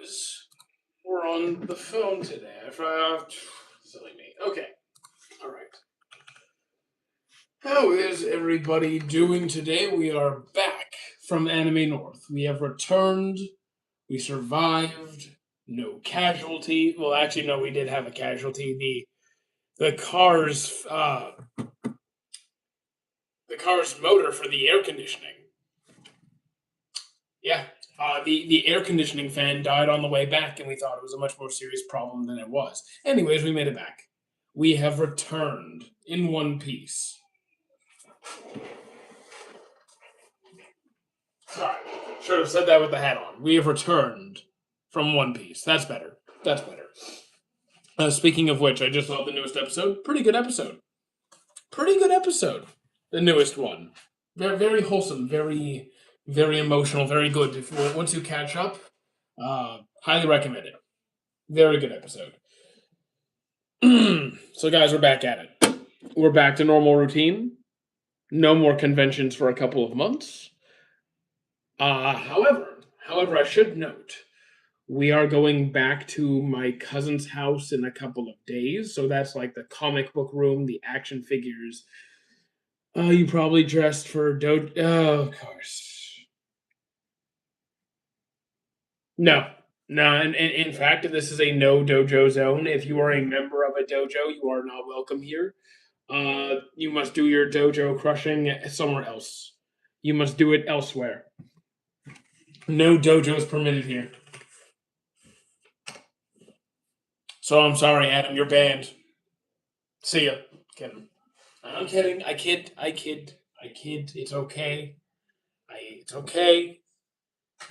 because we're on the phone today. Silly me. Okay. All right. How is everybody doing today? We are back from Anime North. We have returned. We survived. No casualty. Well, actually, no, we did have a casualty. The car's motor for the air conditioning. Yeah, the air conditioning fan died on the way back, and we thought it was a much more serious problem than it was. Anyways, we made it back. We have returned in one piece. Sorry, should have said that with the hat on. We have returned from One Piece. That's better. That's better. Speaking of which, I just saw the newest episode. Pretty good episode. Pretty good episode. The newest one. Very, very wholesome. Very, very emotional. Very good. Once you catch up, highly recommend it. Very good episode. So, guys, we're back at it. We're back to normal routine. No more conventions for a couple of months. However, I should note, we are going back to my cousin's house in a couple of days. So that's like the comic book room, the action figures. Oh, you probably dressed for Oh, of course. No. And in fact, this is a no dojo zone. If you are a member of a dojo, you are not welcome here. You must do your dojo crushing somewhere else. You must do it elsewhere. No dojos permitted here. So I'm sorry, Adam, you're banned. See ya. Kidding. I'm kidding. I kid. It's okay. It's okay.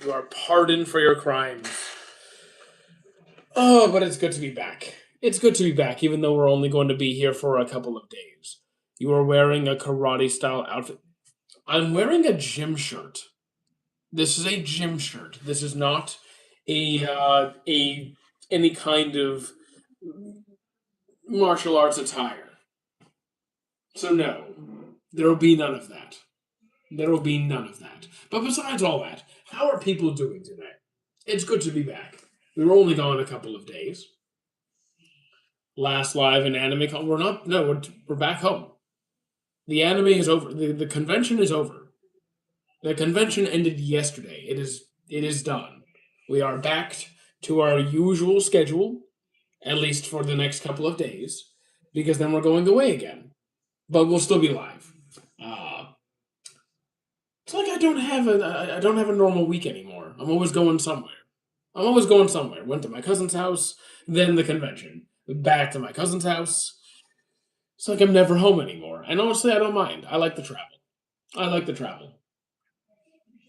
You are pardoned for your crimes. Oh, but it's good to be back. It's good to be back, even though we're only going to be here for a couple of days. You are wearing a karate-style outfit. I'm wearing a gym shirt. This is a gym shirt. This is not any kind of martial arts attire. So no, there will be none of that. There will be none of that. But besides all that, how are people doing today? It's good to be back. We were only gone a couple of days. Last live in Anime Con. We're back home. The anime is over. The convention is over. The convention ended yesterday. It is done. We are back to our usual schedule, at least for the next couple of days, because then we're going away again. But we'll still be live. It's like I don't have a normal week anymore. I'm always going somewhere. Went to my cousin's house, then the convention, back to my cousin's house. It's like I'm never home anymore. And honestly, I don't mind. I like the travel.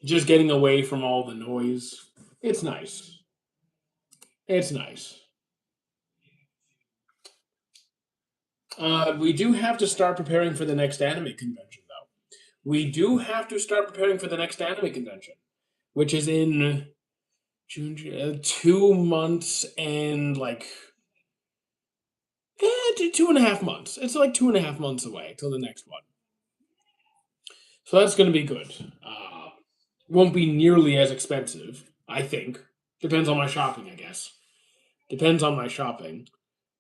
Just getting away from all the noise. It's nice. We do have to start preparing for the next anime convention, though. We do have to start preparing for the next anime convention, which is in June, 2 months and like 2.5 months. It's like 2.5 months away till the next one. So that's going to be good. Won't be nearly as expensive, I think. Depends on my shopping, I guess. Depends on my shopping.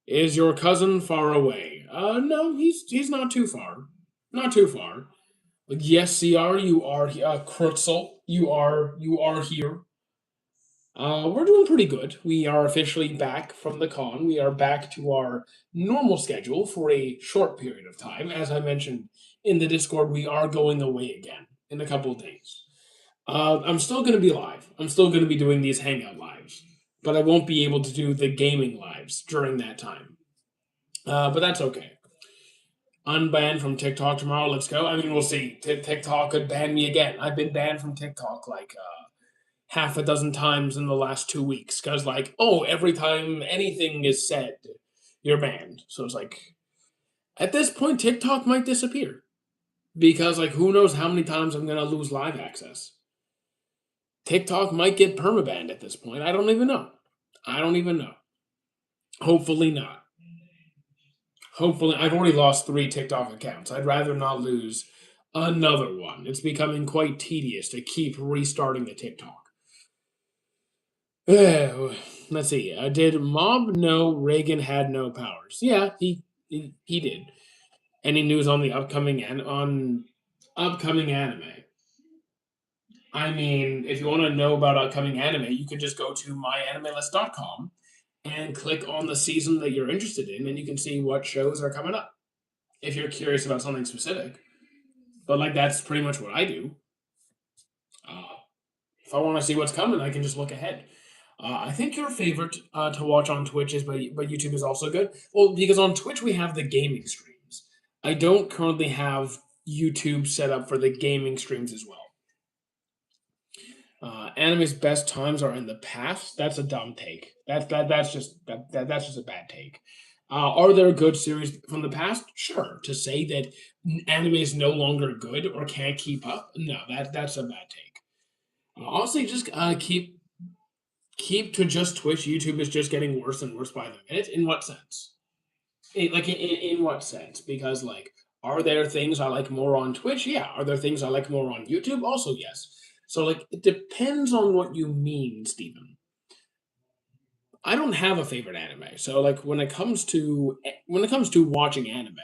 Is your cousin far away? No, he's not too far. Not too far. Yes, CR, you are Kurtzel, you are here. We're doing pretty good. We are officially back from the con. We are back to our normal schedule for a short period of time. As I mentioned in the Discord, we are going away again in a couple of days. I'm still going to be live. I'm still going to be doing these hangout lives, but I won't be able to do the gaming lives during that time. But that's okay. Unbanned from TikTok tomorrow. Let's go. I mean, we'll see. TikTok could ban me again. I've been banned from TikTok like half a dozen times in the last 2 weeks because, like, every time anything is said, you're banned. So it's like, at this point, TikTok might disappear because, like, who knows how many times I'm going to lose live access. TikTok might get permabanned at this point. I don't even know. Hopefully not. Hopefully, I've already lost 3 TikTok accounts. I'd rather not lose another one. It's becoming quite tedious to keep restarting the TikTok. Let's see. Did Mob know Reagan had no powers? Yeah, he did. Any news on the upcoming anime? I mean, if you want to know about upcoming anime, you can just go to myanimelist.com and click on the season that you're interested in, and you can see what shows are coming up. If you're curious about something specific, but like that's pretty much what I do. Uh, if I want to see what's coming, I can just look ahead. I think your favorite to watch on Twitch is, but YouTube is also good. Well, because on Twitch we have the gaming streams. I don't currently have YouTube set up for the gaming streams as well. Anime's best times are in the past. That's a dumb take. That's just a bad take. Are there good series from the past? Sure. To say that anime is no longer good or can't keep up, no, that's a bad take. Honestly, just keep to just Twitch. YouTube is just getting worse and worse by the minute. In what sense? In what sense? Because like, are there things I like more on Twitch? Yeah. Are there things I like more on YouTube? Also, yes. So like, it depends on what you mean, Stephen. I don't have a favorite anime. So like, when it comes to watching anime,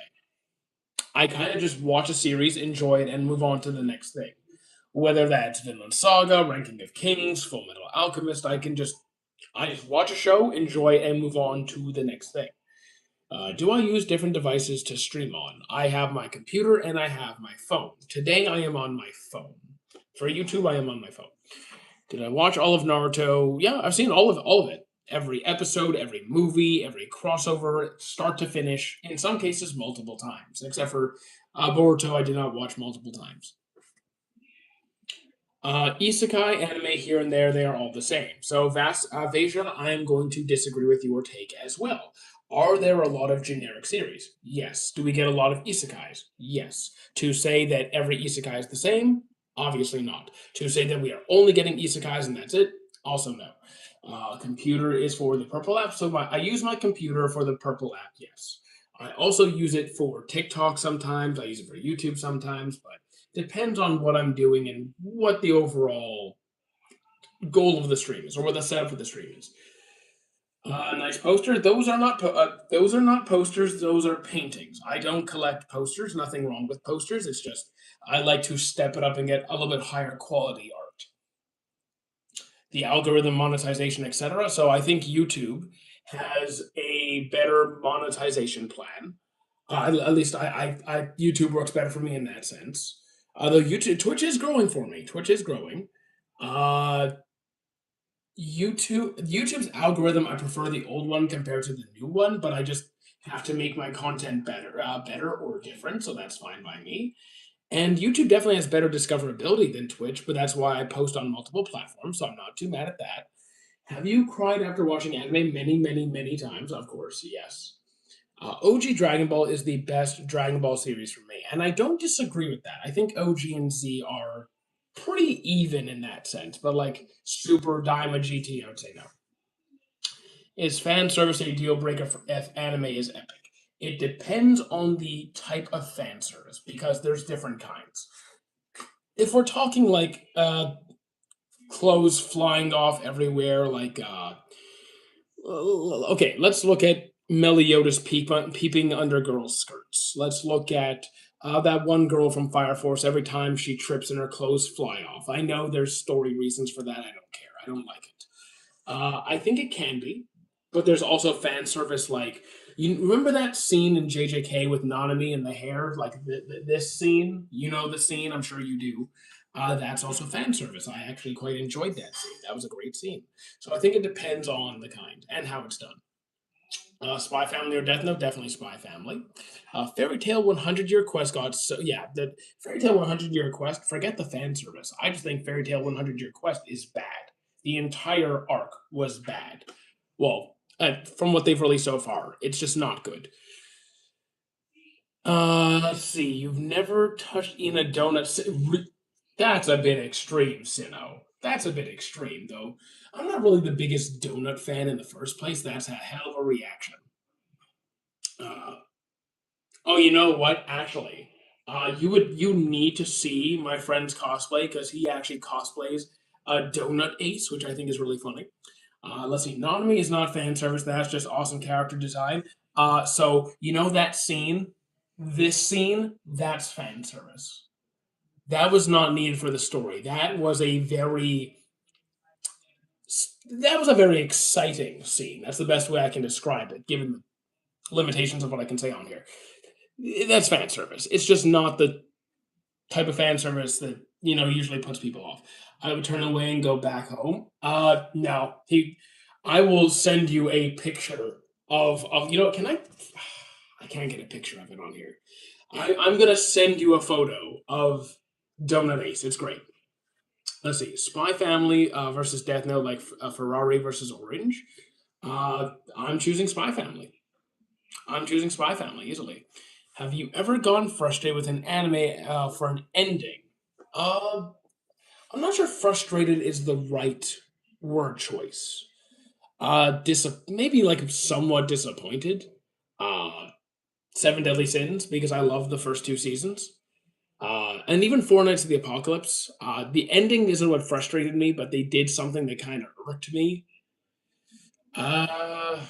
I kind of just watch a series, enjoy it, and move on to the next thing. Whether that's Vinland Saga, Ranking of Kings, Full Metal Alchemist, I just watch a show, enjoy it, and move on to the next thing. Do I use different devices to stream on? I have my computer and I have my phone. Today I am on my phone. For YouTube, I am on my phone. Did I watch all of Naruto? Yeah, I've seen all of it. Every episode, every movie, every crossover, start to finish. In some cases, multiple times. Except for Boruto, I did not watch multiple times. Isekai anime here and there, they are all the same. So, Vasia, I am going to disagree with your take as well. Are there a lot of generic series? Yes. Do we get a lot of isekais? Yes. To say that every isekai is the same? Obviously not. To say that we are only getting isekais and that's it? Also no. Computer is for the purple app, so I use my computer for the purple app, yes. I also use it for TikTok sometimes, I use it for YouTube sometimes, but depends on what I'm doing and what the overall goal of the stream is, or what the setup for the stream is. Nice poster. Those are not posters. Those are paintings. I don't collect posters. Nothing wrong with posters. It's just I like to step it up and get a little bit higher quality art. The algorithm, monetization, etc. So I think YouTube has a better monetization plan. At least YouTube works better for me in that sense. Although Twitch is growing for me. Twitch is growing. Uh, YouTube's algorithm, I prefer the old one compared to the new one, but I just have to make my content better or different, so that's fine by me. And YouTube definitely has better discoverability than Twitch, but that's why I post on multiple platforms, so I'm not too mad at that. Have you cried after watching anime many, many, many times? Of course, yes. OG Dragon Ball is the best Dragon Ball series for me, and I don't disagree with that. I think OG and Z are pretty even in that sense, but like Super Daima GT, I would say no. Is fan service a deal breaker for if anime is epic? It depends on the type of fan service because there's different kinds. If we're talking like clothes flying off everywhere, like okay, let's look at Meliodas peeping under girls' skirts. Let's look at that one girl from Fire Force. Every time she trips and her clothes fly off. I know there's story reasons for that. I don't care. I don't like it. I think it can be, but there's also fan service. Like you remember that scene in JJK with Nanami and the hair, like this scene. You know the scene. I'm sure you do. That's also fan service. I actually quite enjoyed that scene. That was a great scene. So I think it depends on the kind and how it's done. Spy Family or Death Note, definitely Spy Family. Fairy Tail 100 Year Quest got so yeah, the Fairy Tail 100 Year Quest. Forget the fan service. I just think Fairy Tail 100 Year Quest is bad. The entire arc was bad. Well, from what they've released so far, it's just not good. Let's see. You've never touched in a donut. That's a bit extreme, Sinnoh. That's a bit extreme, though. I'm not really the biggest donut fan in the first place. That's a hell of a reaction. Uh, oh, you know what? Actually, you need to see my friend's cosplay because he actually cosplays a Donut Ace, which I think is really funny. Let's see. Nanami is not fan service. That's just awesome character design. So you know that scene, this scene, that's fan service. That was not needed for the story. That was a very exciting scene. That's the best way I can describe it, given the limitations of what I can say on here. That's fan service. It's just not the type of fan service that usually puts people off. I would turn away and go back home. No, I will send you a picture of Can I? I can't get a picture of it on here. I'm gonna send you a photo of Donut Ace. It's great. Let's see, Spy Family versus Death Note, like Ferrari versus Orange. I'm choosing Spy Family. I'm choosing Spy Family easily. Have you ever gone frustrated with an anime for an ending? Uh, I'm not sure frustrated is the right word choice. Maybe like somewhat disappointed. Uh, Seven Deadly Sins, because I love the first two seasons. And even Four Nights of the Apocalypse. The ending isn't what frustrated me, but they did something that kind of irked me. Uh,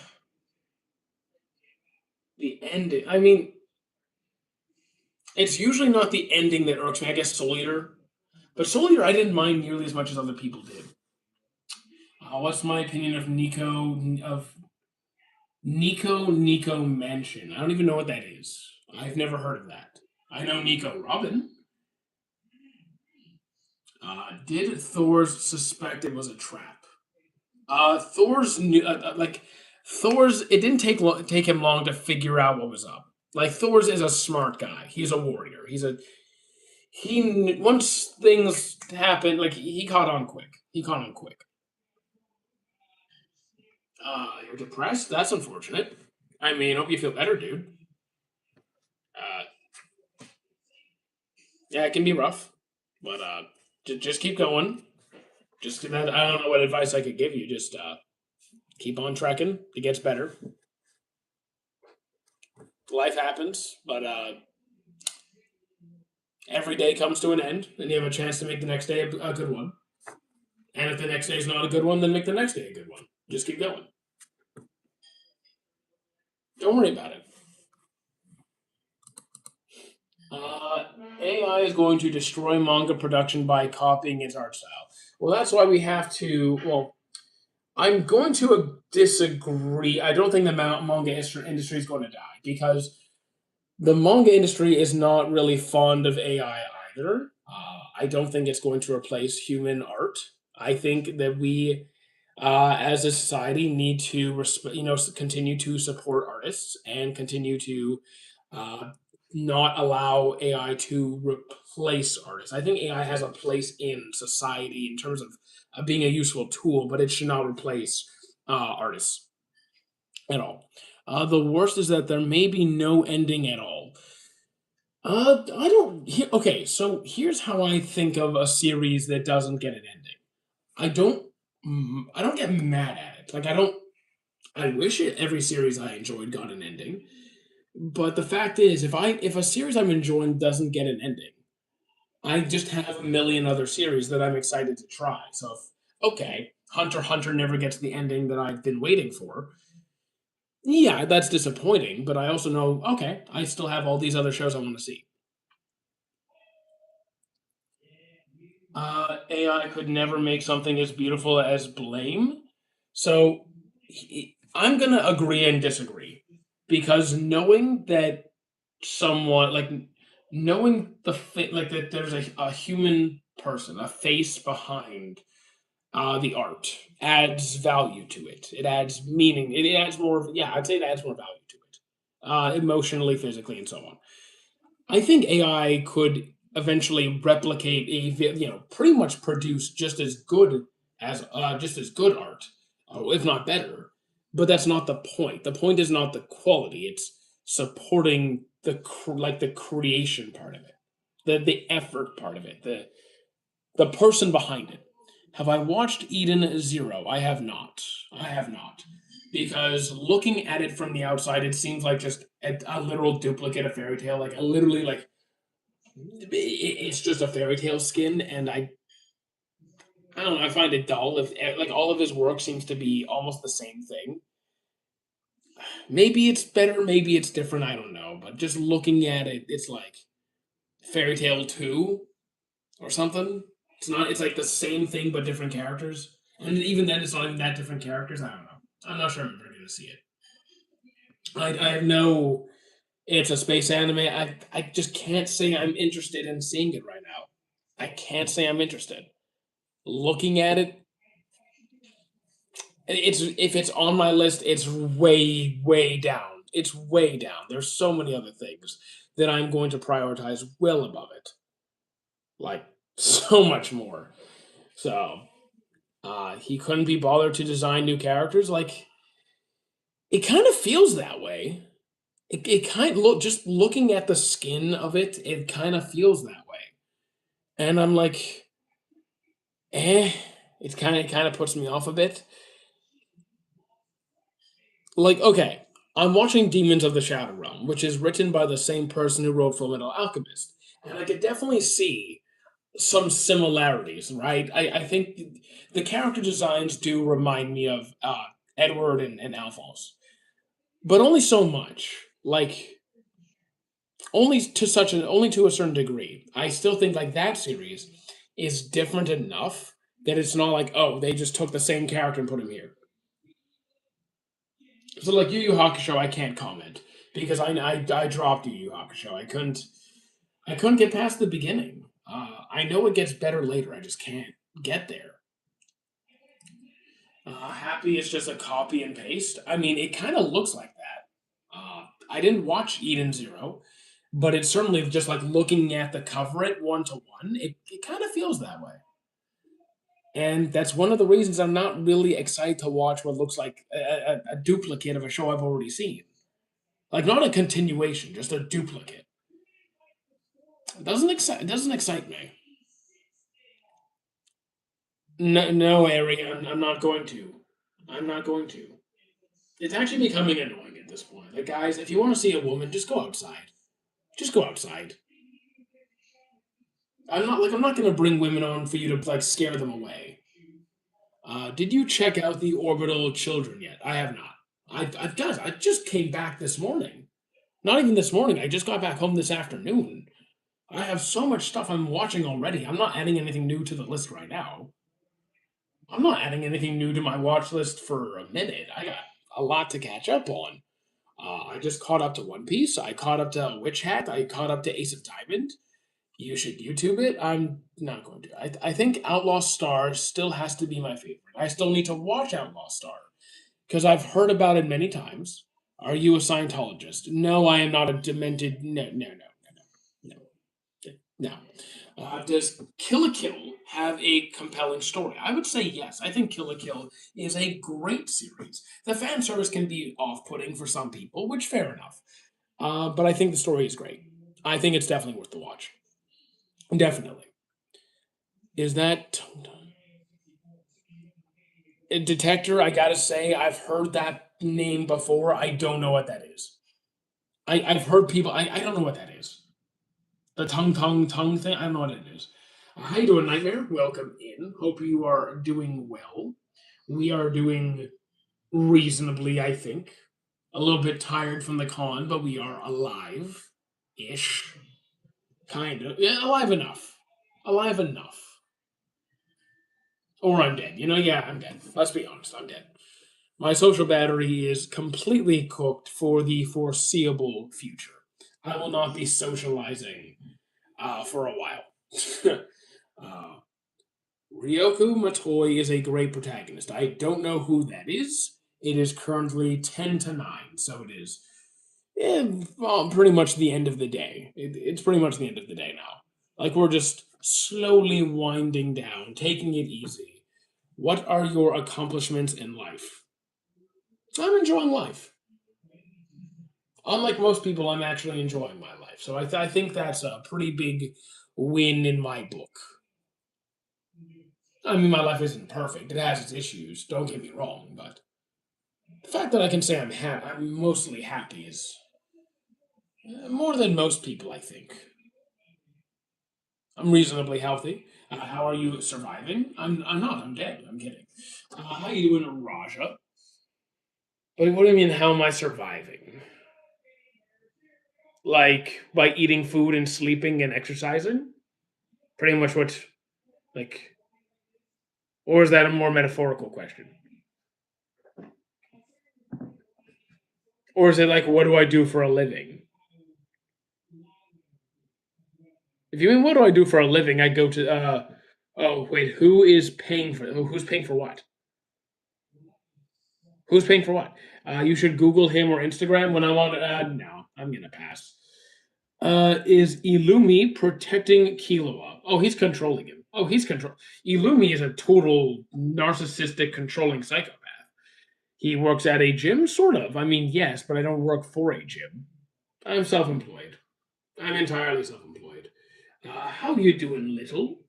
the ending. I mean, it's usually not the ending that irks me. I guess Soul Eater, but Soul Eater I didn't mind nearly as much as other people did. What's my opinion of Nico Mansion? I don't even know what that is. I've never heard of that. I know Nico Robin. Did Thor's suspect it was a trap? Thor's new, like Thor's. It didn't take him long to figure out what was up. Like Thor's is a smart guy. He's a warrior. Once things happen, like he caught on quick. He caught on quick. You're depressed. That's unfortunate. I mean, hope you feel better, dude. Uh, yeah, it can be rough, but just keep going. Just that I don't know what advice I could give you. Just keep on trekking. It gets better. Life happens, but every day comes to an end, and you have a chance to make the next day a good one. And if the next day is not a good one, then make the next day a good one. Just keep going. Don't worry about it. Uh, AI is going to destroy manga production by copying its art style. Well, that's why we have to. Well, I'm going to disagree. I don't think the manga industry is going to die because the manga industry is not really fond of AI either. I don't think it's going to replace human art. I think that we, as a society, need to continue to support artists and continue to uh, not allow AI to replace artists. I think AI has a place in society in terms of being a useful tool, but it should not replace artists at all. The worst is that there may be no ending at all. I don't. Okay, so here's how I think of a series that doesn't get an ending. I don't. I don't get mad at it. Like I don't. I wish every series I enjoyed got an ending. But the fact is, if a series I'm enjoying doesn't get an ending, I just have a million other series that I'm excited to try. So, okay, Hunter x Hunter never gets the ending that I've been waiting for. Yeah, that's disappointing. But I also know, okay, I still have all these other shows I want to see. AI could never make something as beautiful as Blame. So I'm gonna agree and disagree because knowing that someone like knowing like that there's a human person, a face behind the art adds value to it. It adds meaning. It adds more. Yeah, I'd say it adds more value to it, emotionally, physically, and so on. I think AI could eventually replicate pretty much produce just as good art, if not better. But that's not the point. The point is not the quality. It's supporting the creation part of it, the effort part of it, the person behind it. Have I watched Eden Zero? I have not. I have not. Because looking at it from the outside, it seems like just a literal duplicate of Fairy Tale. Like, I literally, like, it's just a Fairy Tale skin, and I don't know. I find it dull. If like all of his work seems to be almost the same thing. Maybe it's better. Maybe it's different. I don't know. But just looking at it, it's like Fairy Tale 2 or something. It's not. It's like the same thing but different characters. And even then, it's not even that different characters. I don't know. I'm not sure I'm ever going to see it. I have no. It's a space anime. I just can't say I'm interested in seeing it right now. I can't say I'm interested. Looking at it, it's if it's on my list, it's way down. It's way down. There's so many other things that I'm going to prioritize well above it. Like so much more. So he couldn't be bothered to design new characters. Like it kind of feels that way. It kind look just looking at the skin of it, it kind of feels that way. And I'm like, eh. It kind of puts me off a bit. Like, okay, I'm watching Demons of the Shadow Realm, which is written by the same person who wrote Fullmetal Alchemist, and I could definitely see some similarities, right? I think the character designs do remind me of Edward and Alphonse, but only so much. Like, only to a certain degree. I still think like that series is different enough that it's not like, oh, they just took the same character and put him here. So like Yu Yu Hakusho, I can't comment because I dropped Yu Yu Hakusho. I couldn't get past the beginning. I know it gets better later. I just can't get there. Happy is just a copy and paste. I mean, it kind of looks like that. I didn't watch Eden Zero, but it's certainly just like looking at the cover it one to one. It kind of feels that way, and that's one of the reasons I'm not really excited to watch what looks like a duplicate of a show I've already seen. Like not a continuation, just a duplicate. It doesn't excite me. No, no, Ari, I'm not going to. I'm not going to. It's actually becoming annoying at this point. Like, guys, if you want to see a woman, just go outside. Just go outside. I'm not gonna bring women on for you to like scare them away. Did you check out the Orbital Children yet? I have not. Guys, I just came back this morning. Not even this morning. I just got back home this afternoon. I have so much stuff I'm watching already. I'm not adding anything new to the list right now. I'm not adding anything new to my watch list for a minute. I got a lot to catch up on. I just caught up to One Piece. I caught up to Witch Hat. I caught up to Ace of Diamond. You should YouTube it. I'm not going to. I think Outlaw Star still has to be my favorite. I still need to watch Outlaw Star because I've heard about it many times. Are you a Scientologist? No, I am not a demented. No, no, no, no, no, no. No. Does Kill a Kill have a compelling story? I would say yes. I think Kill a Kill is a great series. The fan service can be off putting for some people, which fair enough. But I think the story is great. I think it's definitely worth the watch. Definitely. Is that a Detector? I gotta say, I've heard that name before. I don't know what that is. I've heard people. I don't know what that is. The tongue thing. I don't know what it is. How you doing, Nightmare? Welcome in. Hope you are doing well. We are doing reasonably, I think. A little bit tired from the con, but we are alive ish. Kind of. Yeah, alive enough. Alive enough. Or I'm dead. Yeah, I'm dead. Let's be honest, I'm dead. My social battery is completely cooked for the foreseeable future. I will not be socializing for a while. uh, Ryoku Matoi is a great protagonist. I don't know who that is. It is currently 10 to 9, so it is well, pretty much the end of the day. It's pretty much the end of the day now. Like, we're just slowly winding down, taking it easy. What are your accomplishments in life? I'm enjoying life. Unlike most people, I'm actually enjoying my life. So I think that's a pretty big win in my book. I mean, my life isn't perfect. It has its issues. Don't get me wrong, but the fact that I can say I'm mostly happy is more than most people, I think. I'm reasonably healthy. How are you surviving? I'm not. I'm dead. I'm kidding. How you doing, Raja? What do you mean? How am I surviving? Like by eating food and sleeping and exercising? Pretty much what, like, or is that a more metaphorical question? Or is it like, what do I do for a living? If you mean what do I do for a living, I go to oh wait, who's paying for what? Who's paying for what? You should Google him or Instagram when I want no, I'm gonna pass. Is Illumi protecting Killua? Oh, he's controlling him. Oh, he's control. Illumi is a total narcissistic, controlling psychopath. He works at a gym, sort of. I mean, yes, but I don't work for a gym. I'm self-employed. I'm entirely self-employed. How you doing, little?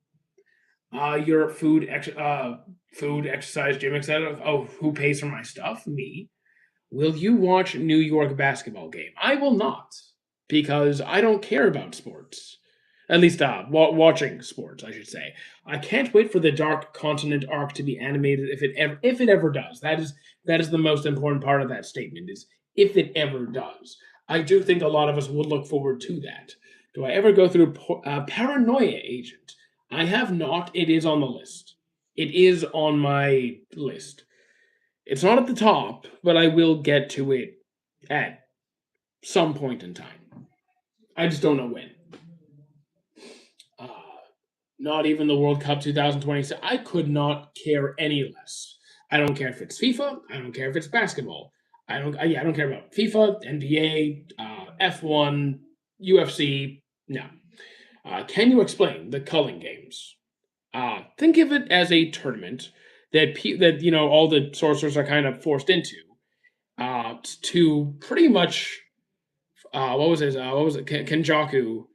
Your food, exercise, gym, etc. Oh, who pays for my stuff? Me. Will you watch New York basketball game? I will not, because I don't care about sports. At least, watching sports, I should say. I can't wait for the Dark Continent arc to be animated if it ever does. That is the most important part of that statement is if it ever does. I do think a lot of us would look forward to that. Do I ever go through Paranoia Agent? I have not. It is on the list. It is on my list. It's not at the top, but I will get to it at some point in time. I just don't know when. Uh, Not even the World Cup 2026. I could not care any less. I don't care if it's FIFA. I don't care if it's basketball. I don't care about FIFA, NBA, F1, UFC. No. Can you explain the culling games? Think of it as a tournament that all the sorcerers are kind of forced into to pretty much what was it Kenjaku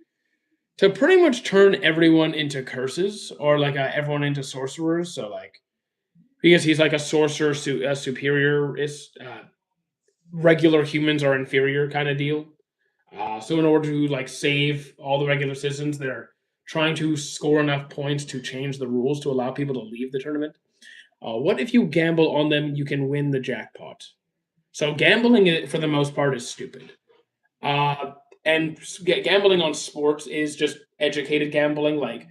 to pretty much turn everyone into curses or like everyone into sorcerers. So like because he's like a sorcerer superior is regular humans are inferior kind of deal. So in order to like save all the regular citizens, they're trying to score enough points to change the rules to allow people to leave the tournament. What if you gamble on them? You can win the jackpot. So gambling, for the most part, is stupid. Uh, and gambling on sports is just educated gambling. Like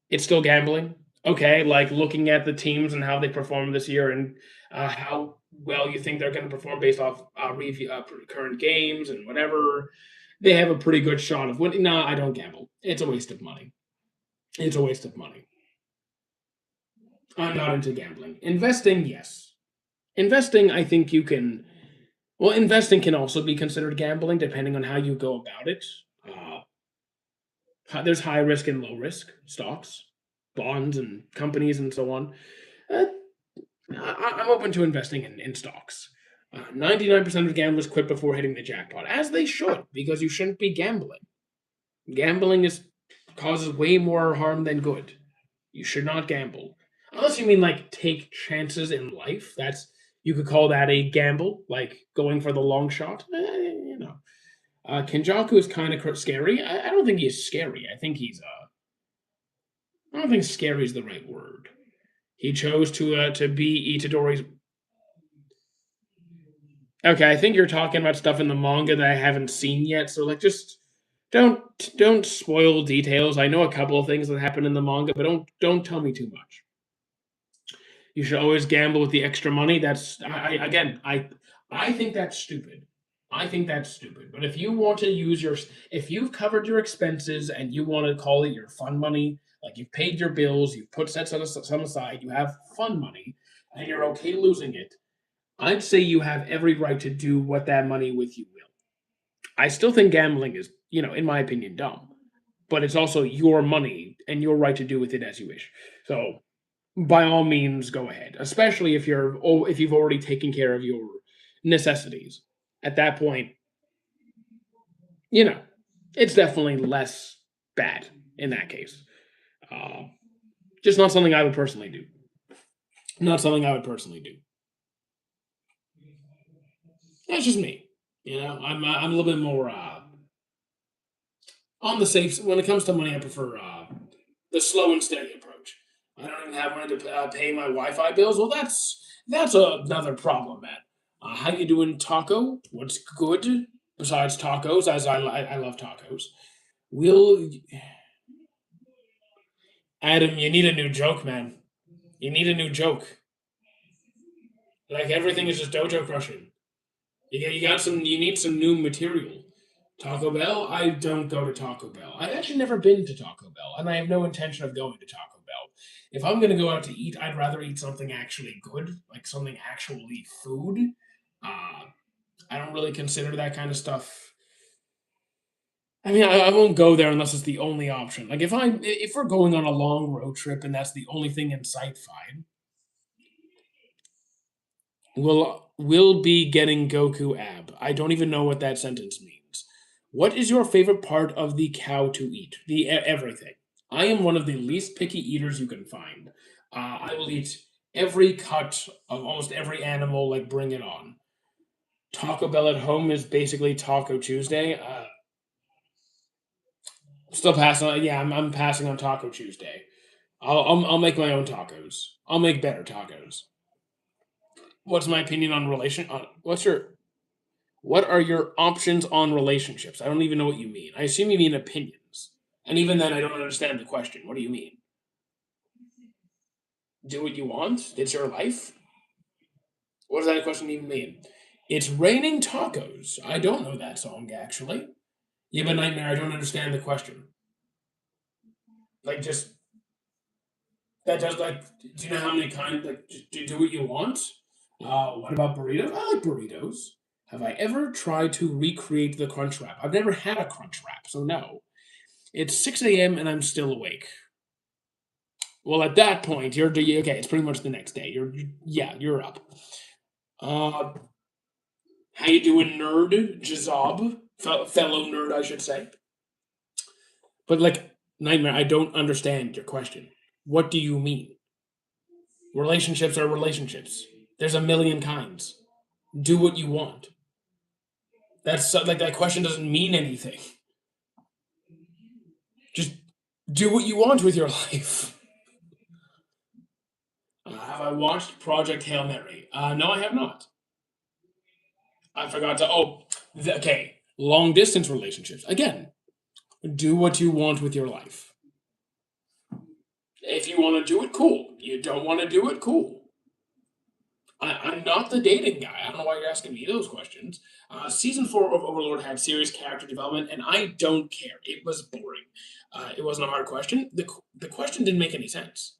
it's still gambling. Okay, like looking at the teams and how they perform this year and how well you think they're going to perform based off current games and whatever. They have a pretty good shot of winning. No, I don't gamble. It's a waste of money. It's a waste of money. I'm not into gambling. Investing, yes. Investing, I think you can. Well, investing can also be considered gambling depending on how you go about it. Uh, there's high risk and low risk stocks, bonds, and companies, and so on. Uh, I'm open to investing in stocks. 99% of gamblers quit before hitting the jackpot, as they should, because you shouldn't be gambling. Gambling is causes way more harm than good. You should not gamble. Unless you mean like take chances in life. That's you could call that a gamble, like going for the long shot. Kenjaku is kind of scary. I don't think he's scary. I don't think scary is the right word. He chose to be Itadori's. Okay, I think you're talking about stuff in the manga that I haven't seen yet. So like, just don't don't spoil details. I know a couple of things that happen in the manga, but don't tell me too much. You should always gamble with the extra money. That's again, I think that's stupid. I think that's stupid. But if you want to use if you've covered your expenses and you want to call it your fun money, like you've paid your bills, you've put some aside, you have fun money, and you're okay losing it, I'd say you have every right to do what that money with you will. I still think gambling is, in my opinion, dumb, but it's also your money and your right to do with it as you wish. So by all means go ahead, especially if you've already taken care of your necessities. At that point, you know, it's definitely less bad in that case. Uh, just not something I would personally do. Not something I would personally do. That's just me. I'm a little bit more On the safe, when it comes to money, I prefer the slow and steady approach. I don't even have money to pay my Wi-Fi bills. Well, that's another problem, man. How you doing, Taco? What's good besides tacos? As I love tacos. Will Adam, you need a new joke, man. You need a new joke. Like everything is just dojo crushing. You got some. You need some new material. Taco Bell? I don't go to Taco Bell. I've actually never been to Taco Bell, and I have no intention of going to Taco Bell. If I'm gonna go out to eat, I'd rather eat something actually good, like something actually food. Uh, I don't really consider that kind of stuff. I mean, I won't go there unless it's the only option. Like if we're going on a long road trip and that's the only thing in sight, fine. Will be getting Goku ab. I don't even know what that sentence means. What is your favorite part of the cow to eat? Everything. I am one of the least picky eaters you can find. I will eat every cut of almost every animal. Like bring it on. Taco Bell at home is basically Taco Tuesday. Still passing on. Yeah, I'm passing on Taco Tuesday. I'll make my own tacos. I'll make better tacos. What's my opinion on relation? What are your options on relationships? I don't even know what you mean. I assume you mean opinions. And even then, I don't understand the question. What do you mean? Do what you want? It's your life? What does that question even mean? It's raining tacos. I don't know that song, actually. Yeah, but Nightmare, I don't understand the question. Like, just, that does, like, do you know how many kinds, like, do what you want? What about burritos? I like burritos. Have I ever tried to recreate the crunch wrap? I've never had a crunch wrap, so no. It's 6 a.m. and I'm still awake. Well, at that point, you're okay. It's pretty much the next day. Yeah, you're up. Uh, how you doing, nerd? Jazab, fellow nerd, I should say. But like Nightmare, I don't understand your question. What do you mean? Relationships are relationships. There's a million kinds. Do what you want. That's like that question doesn't mean anything. Just do what you want with your life. Have I watched Project Hail Mary? No, I have not. I forgot to. Oh, okay. Long distance relationships. Again, do what you want with your life. If you want to do it, cool. You don't want to do it, cool. I'm not the dating guy. I don't know why you're asking me those questions. Season 4 of Overlord had serious character development, and I don't care. It was boring. It wasn't a hard question. The question didn't make any sense.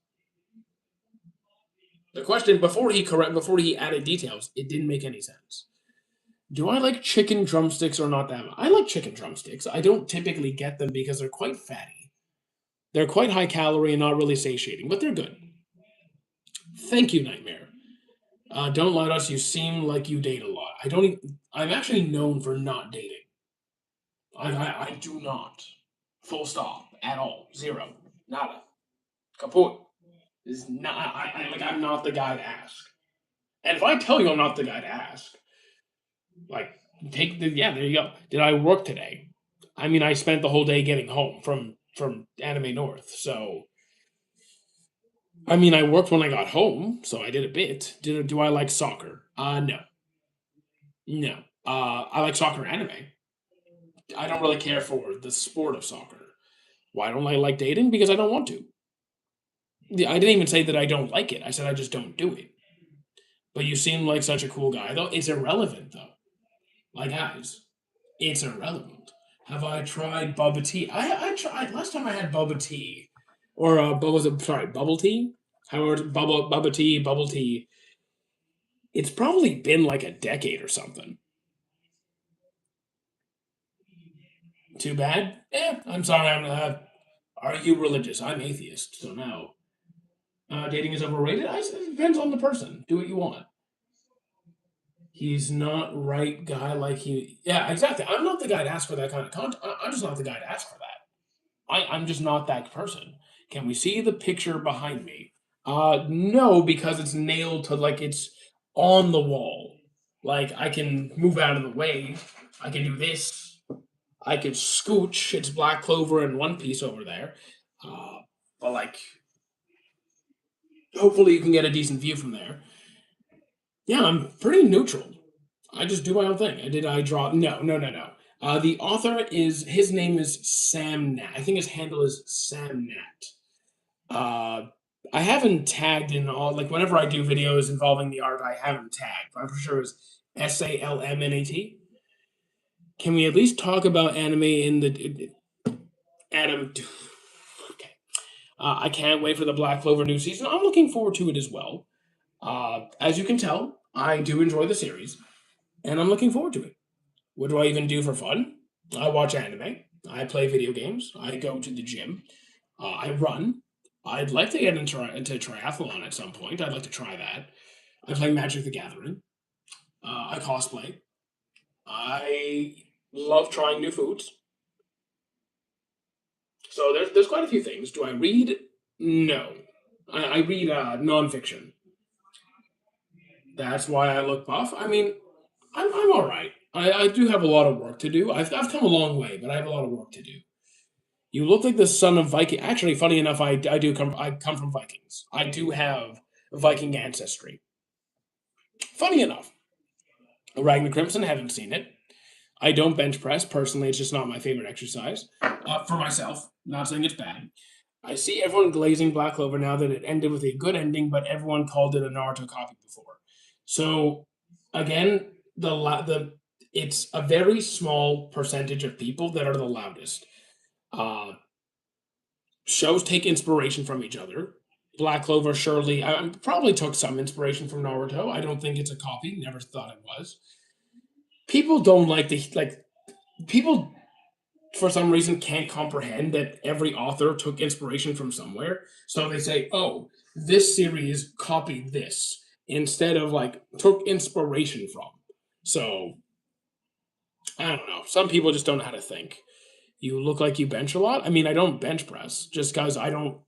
The question before he added details, it didn't make any sense. Do I like chicken drumsticks or not that much? I like chicken drumsticks. I don't typically get them because they're quite fatty. They're quite high calorie and not really satiating, but they're good. Thank you, Nightmare. Don't lie to us. You seem like you date a lot. I don't. I'm actually known for not dating. I do not. Full stop. At all. Zero. Nada. Kaput. Is not. I'm not the guy to ask. And if I tell you I'm not the guy to ask, like, take the yeah. There you go. Did I work today? I mean, I spent the whole day getting home from Anime North, so I mean, I worked when I got home, so I did a bit. Do I like soccer? No, no. I like soccer anime. I don't really care for the sport of soccer. Why don't I like dating? Because I don't want to. I didn't even say that I don't like it. I said I just don't do it. But you seem like such a cool guy, though. It's irrelevant, though. Like, guys, it's irrelevant. Have I tried bubble tea? I tried last time I had bubble tea, or was it sorry bubble tea? However, bubble tea. It's probably been like a decade or something. Too bad. I'm sorry. I'm Are you religious? I'm atheist, so no. Dating is overrated. It depends on the person. Do what you want. He's not right guy like he. Yeah, exactly. I'm not the guy to ask for that kind of content. I'm just not the guy to ask for that. I'm just not that person. Can we see the picture behind me? No, because it's nailed to like it's on the wall. Like I can move out of the way. I can do this. I could scooch. It's Black Clover and One Piece over there. Uh, but like, hopefully you can get a decent view from there. Yeah, I'm pretty neutral. I just do my own thing. I draw? No, no, no, no. The author is his name is Sam Nat. I think his handle is Sam Nat. I haven't tagged in all like whenever I do videos involving the art, I haven't tagged. I'm pretty sure it's Salmnat. Can we at least talk about anime in the Adam? Okay. I can't wait for the Black Clover new season. I'm looking forward to it as well. As you can tell, I do enjoy the series, and I'm looking forward to it. What do I even do for fun? I watch anime. I play video games. I go to the gym. I run. I'd like to get into triathlon at some point. I'd like to try that. I play Magic the Gathering. I cosplay. I love trying new foods. So there's quite a few things. Do I read? No. I read nonfiction. That's why I look buff. I mean, I'm all right. I do have a lot of work to do. I've come a long way, but I have a lot of work to do. You look like the son of Viking. Actually, funny enough, I come from Vikings. I do have Viking ancestry. Funny enough, Ragnar Crimson, haven't seen it. I don't bench press personally. It's just not my favorite exercise. For myself, not saying it's bad. I see everyone glazing Black Clover now that it ended with a good ending, but everyone called it a Naruto copy before. So again, the it's a very small percentage of people that are the loudest. Uh, Shows take inspiration from each other. Black Clover surely probably took some inspiration from Naruto. I don't think it's a copy. Never thought it was. People don't like the like people for some reason can't comprehend that every author took inspiration from somewhere. So they say, "Oh, this series copied this," instead of like took inspiration from. So I don't know. Some people just don't know how to think. You look like you bench a lot. I mean, I don't bench press just because I don't.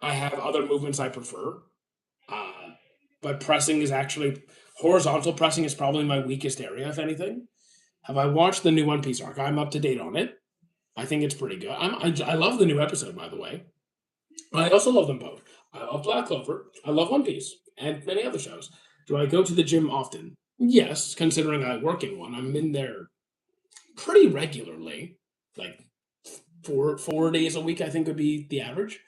I have other movements I prefer. Uh, but pressing is actually horizontal pressing is probably my weakest area, if anything. Have I watched the new One Piece arc? I'm up to date on it. I think it's pretty good. I love the new episode, by the way. I also love them both. I love Black Clover. I love One Piece and many other shows. Do I go to the gym often? Yes, considering I work in one. I'm in there pretty regularly, like four days a week. I think would be the average.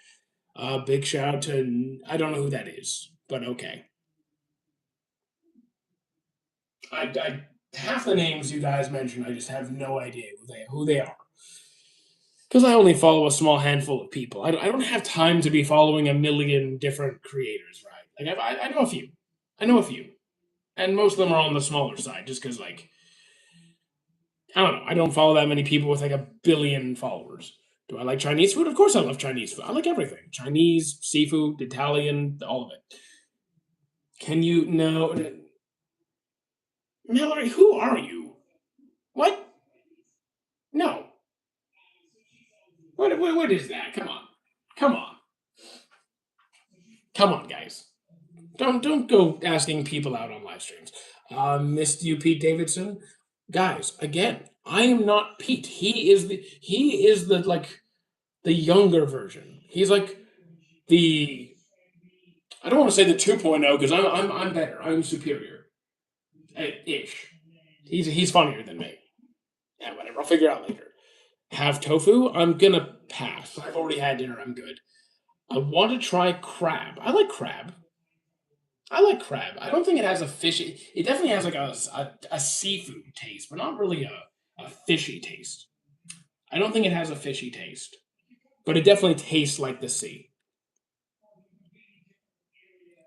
Big shout out to I don't know who that is, but okay. I half the names you guys mentioned, I just have no idea who they are. Because I only follow a small handful of people. I don't have time to be following a million different creators, right? Like I know a few. I know a few. And most of them are on the smaller side, just because like I don't know. I don't follow that many people with like a billion followers. Do I like Chinese food? Of course I love Chinese food. I like everything. Chinese, seafood, Italian, all of it. Can you no Mallory, who are you? What? No. What is that? Come on. Come on. Come on, guys. Don't go asking people out on live streams. Missed you, Pete Davidson. Guys, again, I am not Pete. He is the like the younger version. He's like the I don't want to say the 2.0 because I'm better. I'm superior. Ish. He's funnier than me. Yeah, whatever. I'll figure it out later. Have tofu? I'm gonna pass. I've already had dinner. I'm good. I want to try crab. I like crab. I like crab. I don't think it has a fishy. It definitely has like a seafood taste, but not really a fishy taste. I don't think it has a fishy taste, but it definitely tastes like the sea.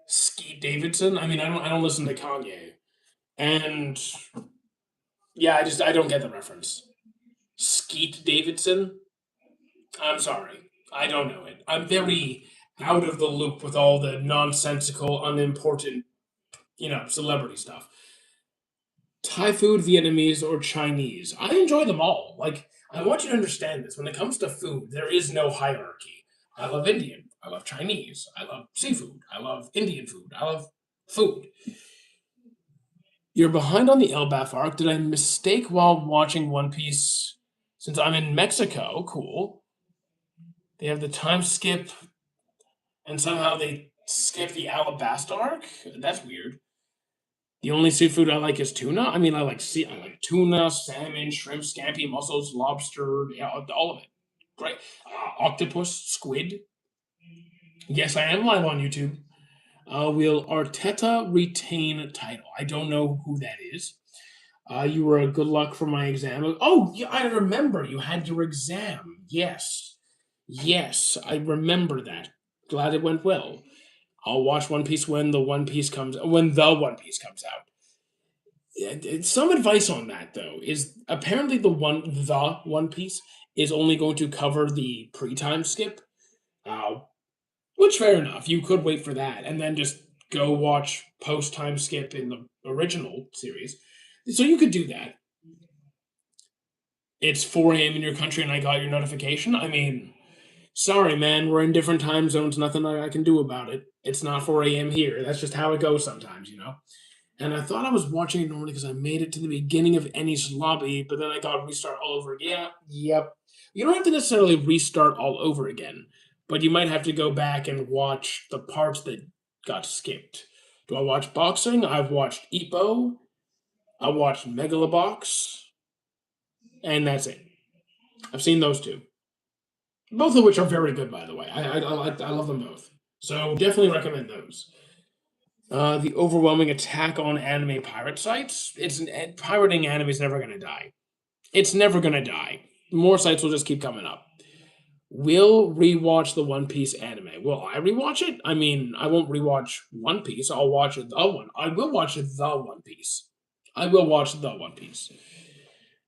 Skeet Davidson. I mean, I don't listen to Kanye, and yeah, I don't get the reference. Skeet Davidson. I'm sorry, I don't know it. I'm very out of the loop with all the nonsensical, unimportant, celebrity stuff. Thai food, Vietnamese, or Chinese. I enjoy them all. Like, I want you to understand this. When it comes to food, there is no hierarchy. I love Indian. I love Chinese. I love seafood. I love Indian food. I love food. You're behind on the Elbaf arc. Did I mistake while watching One Piece? Since I'm in Mexico, cool. They have the time skip, and somehow they skip the Alabasta arc. That's weird. The only seafood I like is tuna. I mean, I like tuna, salmon, shrimp, scampi, mussels, lobster, yeah, all of it. Great. Octopus, squid. Yes, I am live on YouTube. Will Arteta retain title? I don't know who that is. You were a good luck for my exam. Oh, yeah, I remember you had your exam. Yes. Yes, I remember that. Glad it went well. I'll watch One Piece when the One Piece comes out. Some advice on that though is apparently the One Piece is only going to cover the pre-time skip. Uh, which fair enough. You could wait for that and then just go watch post time skip in the original series. So you could do that. It's 4 a.m. in your country and I got your notification. I mean, sorry, man, we're in different time zones. Nothing I can do about it. It's not 4 a.m. here. That's just how it goes sometimes, you know? And I thought I was watching it normally because I made it to the beginning of Eni's lobby, but then I got restart all over again. Yeah, yep. You don't have to necessarily restart all over again, but you might have to go back and watch the parts that got skipped. Do I watch boxing? I've watched Ippo. I watched Megalobox, and that's it. I've seen those two, both of which are very good, by the way. I love them both, so definitely recommend those. The overwhelming attack on anime pirate sites. Pirating anime is never gonna die. It's never gonna die. More sites will just keep coming up. Will rewatch the One Piece anime. Will I rewatch it? I mean, I won't rewatch One Piece. I'll watch the one. I will watch the One Piece. I will watch the One Piece.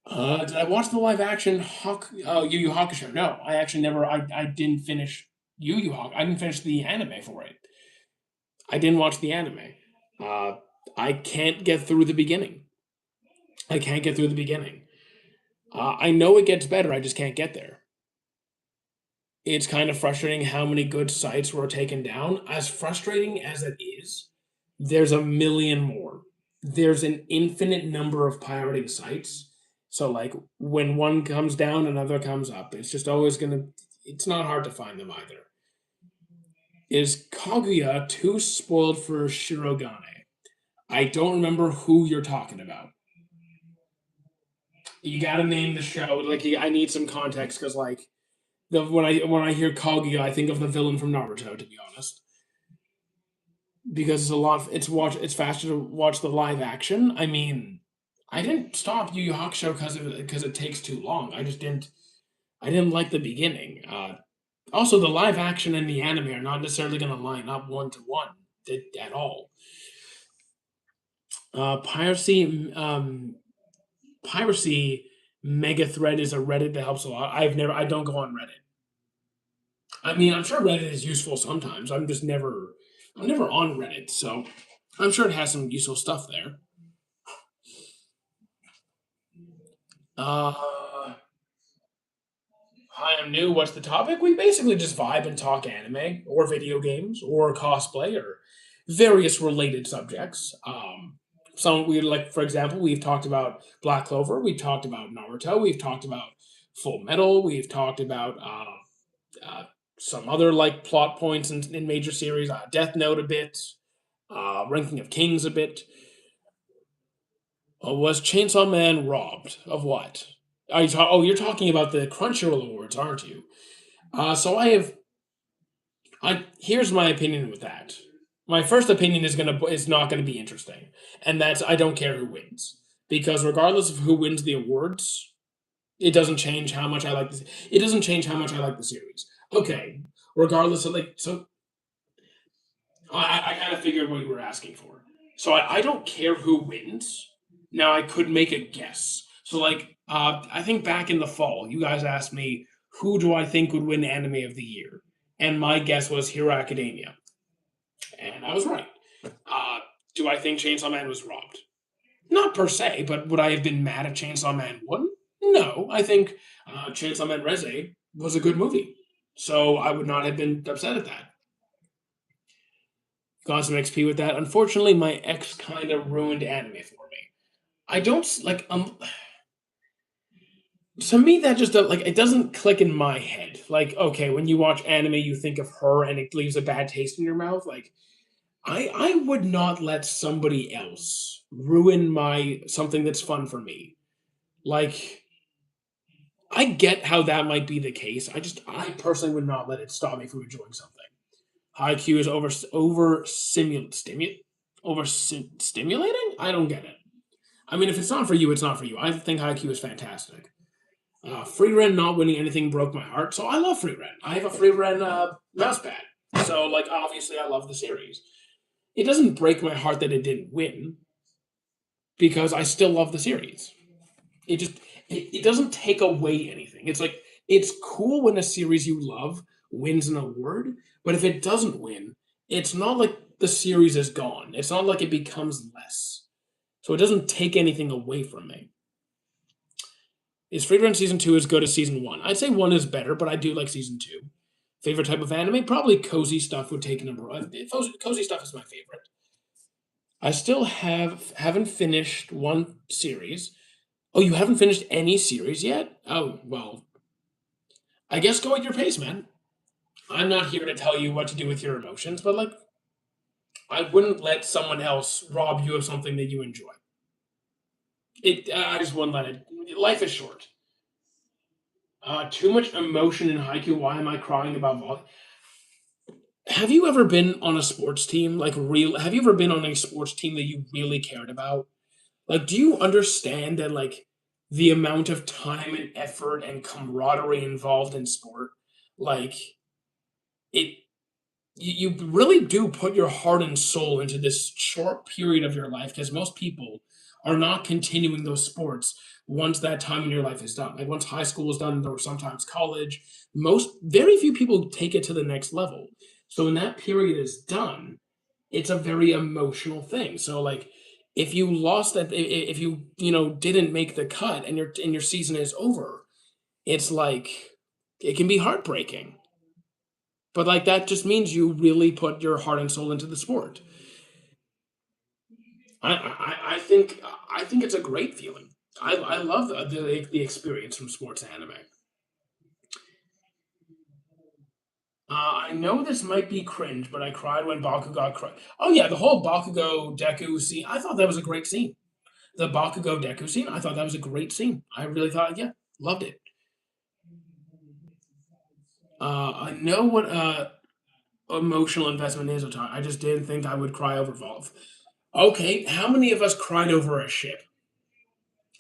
Did I watch the live action Yu Yu Hakusho? No, I actually never. I didn't finish Yu Yu Hakusho. I didn't finish the anime for it. I didn't watch the anime. Uh, I can't get through the beginning. I can't get through the beginning. I know it gets better. I just can't get there. It's kind of frustrating how many good sites were taken down. As frustrating as it is, there's a million more. There's an infinite number of pirating sites. So, like, when one comes down, another comes up. It's just always gonna. It's not hard to find them either. Is Kaguya too spoiled for Shirogane? I don't remember who you're talking about. You gotta name the show. Like, I need some context because, like, when I hear Kaguya, I think of the villain from Naruto. To be honest, because it's a lot. It's faster to watch the live action. I mean, I didn't stop Yu Yu Hakusho because it takes too long. I just didn't. I didn't like the beginning. Also, the live action and the anime are not necessarily going to line up one to one at all. Piracy, piracy mega thread is a Reddit that helps a lot. I don't go on Reddit. I mean, I'm sure Reddit is useful sometimes. I'm never on Reddit, so I'm sure it has some useful stuff there. Uh, Hi, I'm new. What's the topic? We basically just vibe and talk anime or video games or cosplay or various related subjects. Some we like, for example, we've talked about Black Clover, we've talked about Naruto, we've talked about Full Metal, we've talked about uh, some other like plot points in major series, Death Note a bit, Ranking of Kings a bit. Was Chainsaw Man robbed of what? Oh, you're talking about the Crunchyroll Awards, aren't you? So I have. I Here's my opinion with that. My first opinion is not gonna be interesting, and that's I don't care who wins because regardless of who wins the awards, it doesn't change how much I like this. It doesn't change how much I like the series. Okay, regardless of like so, I kind of figured what you were asking for. So I don't care who wins. Now I could make a guess. So like I think back in the fall, you guys asked me who do I think would win Anime of the Year, and my guess was Hero Academia, and I was right. Uh, do I think Chainsaw Man was robbed? Not per se, but would I have been mad if Chainsaw Man won? No, I think Chainsaw Man Reze was a good movie, so I would not have been upset at that. Got some XP with that. Unfortunately, my ex kind of ruined anime for me. I don't like To me, that just like it doesn't click in my head. Like, okay, when you watch anime, you think of her, and it leaves a bad taste in your mouth. Like, I would not let somebody else ruin my something that's fun for me. Like, I get how that might be the case. I personally would not let it stop me from enjoying something. Haiku is stimulating. I don't get it. I mean, if it's not for you, it's not for you. I think Haiku is fantastic. Free Ren not winning anything broke my heart, so I love Free Ren. I have a Free Ren mouse pad, so like obviously I love the series. It doesn't break my heart that it didn't win because I still love the series. It just it doesn't take away anything. It's like it's cool when a series you love wins an award, but if it doesn't win, it's not like the series is gone. It's not like it becomes less. So it doesn't take anything away from me. Is Free Run season two as good as season one? I'd say one is better, but I do like season two. Favorite type of anime? Probably cozy stuff would take number one. Cozy stuff is my favorite. I still haven't finished one series. Oh, you haven't finished any series yet? Oh, well, I guess go at your pace, man. I'm not here to tell you what to do with your emotions, but like, I wouldn't let someone else rob you of something that you enjoy. I just wouldn't let it. Life is short. Too much emotion in haiku. Why am I crying about vol? Have you ever been on a sports team? Like, real? Have you ever been on a sports team that you really cared about? Like, do you understand that like the amount of time and effort and camaraderie involved in sport? Like, it you really do put your heart and soul into this short period of your life because most people are not continuing those sports once that time in your life is done. Like once high school is done, or sometimes college, most very few people take it to the next level. So when that period is done, it's a very emotional thing. So like if you lost that, if you didn't make the cut and your season is over, it's like it can be heartbreaking. But like that just means you really put your heart and soul into the sport. I think it's a great feeling. I love the experience from sports anime. I know this might be cringe, but I cried when Bakugo cried. Oh yeah, the whole Bakugo Deku scene. I thought that was a great scene. The Bakugo Deku scene. I thought that was a great scene. I really thought, yeah, loved it. I know what emotional investment is. Otan. I just didn't think I would cry over Volve. Okay, how many of us cried over a ship?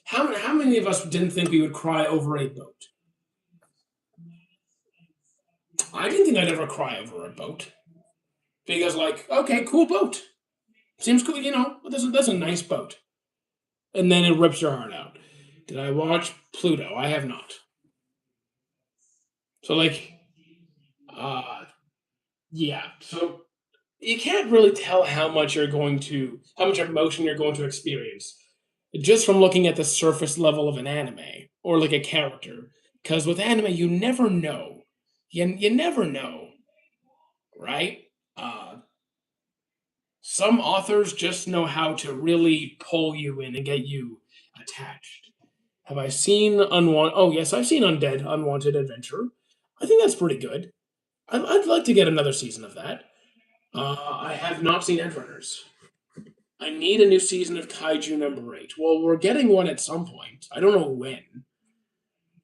How many of us didn't think we would cry over a boat? I didn't think I'd ever cry over a boat because, like, okay, cool boat, seems cool, that's a nice boat, and then it rips your heart out. Did I watch Pluto? I have not. So, like, uh, yeah. So you can't really tell how much emotion you're going to experience just from looking at the surface level of an anime or like a character. Because with anime, you never know. You never know, right? Uh, some authors just know how to really pull you in and get you attached. Have I seen Unwanted? Oh, yes, I've seen Undead Unwanted Adventure. I think that's pretty good. I'd like to get another season of that. I have not seen Edrunners. I need a new season of Kaiju number 8. Well, we're getting one at some point. I don't know when.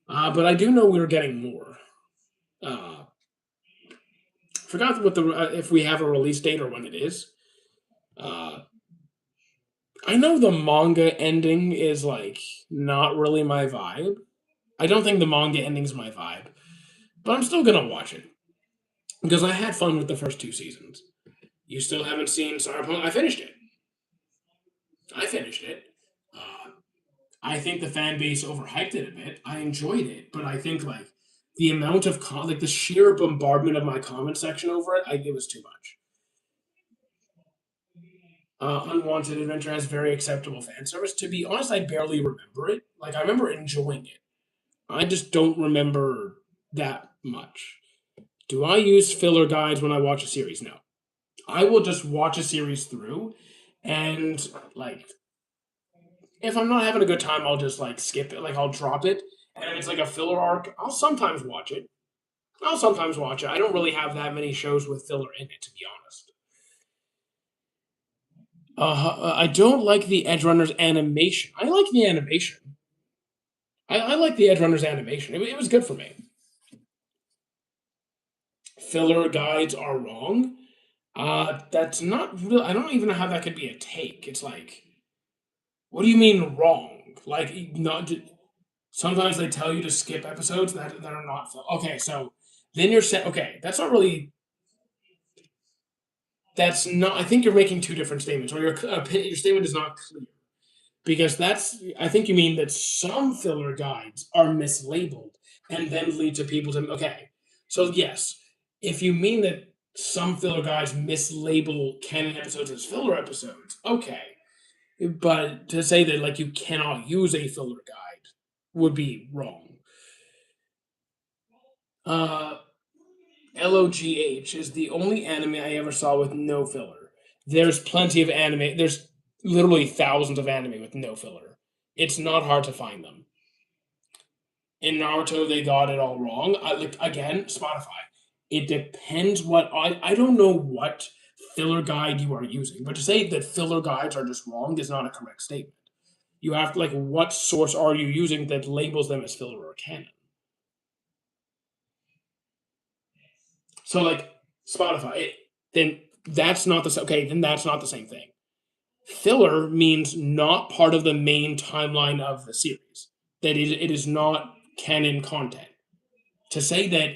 But I do know we were getting more. Uh, forgot what the if we have a release date or when it is. Uh, I know the manga ending is like not really my vibe. I don't think the manga ending's my vibe, but I'm still gonna watch it because I had fun with the first two seasons. You still haven't seen Cyberpunk? I finished it. I finished it. Uh, I think the fan base overhyped it a bit. I enjoyed it, but I think like the amount of like the sheer bombardment of my comment section over it, it was too much. Unwanted Adventure has very acceptable fan service. To be honest, I barely remember it. Like I remember enjoying it. I just don't remember that much. Do I use filler guides when I watch a series? No. I will just watch a series through and like if I'm not having a good time, I'll just like skip it. Like I'll drop it And if it's like a filler arc, I'll sometimes watch it. I'll sometimes watch it. I don't really have that many shows with filler in it, to be honest. I don't like the Edge Runners animation. I like the animation. I like the Edge Runners animation. It was good for me. Filler guides are wrong. That's not real. I don't even know how that could be a take. It's like, what do you mean wrong? Like, not. Sometimes they tell you to skip episodes that are not. Okay, so then you're saying, okay, that's not really. That's not. I think you're making two different statements, or your statement is not clear. Because that's, I think you mean that some filler guides are mislabeled and then lead to people to, okay. So, yes, if you mean that some filler guides mislabel canon episodes as filler episodes, okay. But to say that, like, you cannot use a filler guide would be wrong. Uh, LOGH is the only anime I ever saw with no filler. There's plenty of anime. There's literally thousands of anime with no filler. It's not hard to find them. In Naruto, they got it all wrong. Like again, Spotify. It depends what I don't know what filler guide you are using, but to say that filler guides are just wrong is not a correct statement. You have to like what source are you using that labels them as filler or canon? So like Spotify, then that's not the okay. Then that's not the same thing. Filler means not part of the main timeline of the series. It is not canon content. To say that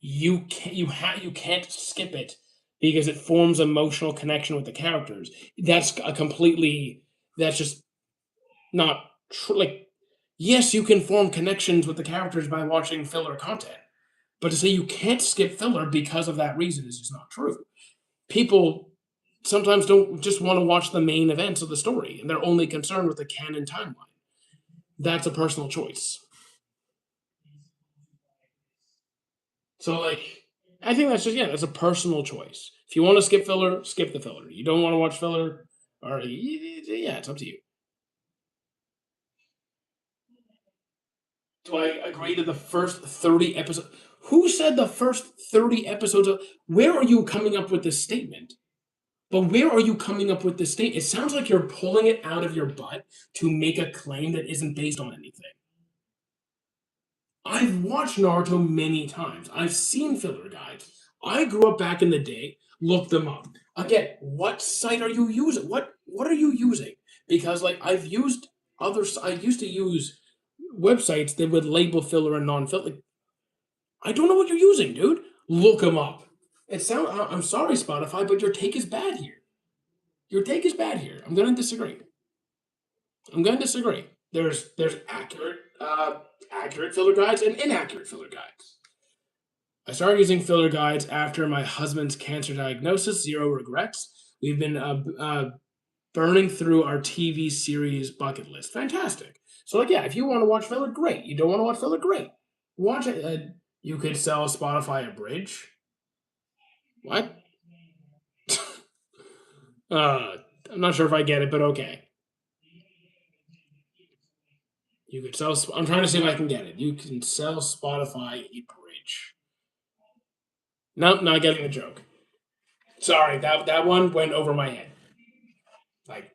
you can't skip it because it forms emotional connection with the characters. That's a completely that's just not like yes, you can form connections with the characters by watching filler content. But to say you can't skip filler because of that reason is just not true. People sometimes don't just want to watch the main events of the story and they're only concerned with the canon timeline. That's a personal choice. So like I think that's just that's a personal choice. If you want to skip filler, skip the filler. You don't want to watch filler, or yeah, it's up to you. Do I agree to the first 30 episodes? Who said the first 30 episodes of where are you coming up with this statement? But where are you coming up with this statement? It sounds like you're pulling it out of your butt to make a claim that isn't based on anything. I've watched Naruto many times. I've seen filler guides. I grew up back in the day. Look them up. Again, what site are you using? What are you using? Because like I've used I used to use websites that would label filler and non-filler. Like, I don't know what you're using, dude. Look them up. I'm sorry, Spotify, but your take is bad here. Your take is bad here. I'm going to disagree. There's accurate filler guides and inaccurate filler guides. I started using filler guides after my husband's cancer diagnosis. Zero regrets. We've been burning through our TV series bucket list. Fantastic. So like, yeah, if you want to watch filler, great. You don't want to watch filler, great. Watch it. You could sell Spotify a bridge. What? I'm not sure if I get it, but okay. You could sell. I'm trying to see if I can get it. You can sell Spotify a bridge. Nope, not getting the joke. Sorry, that one went over my head. Like,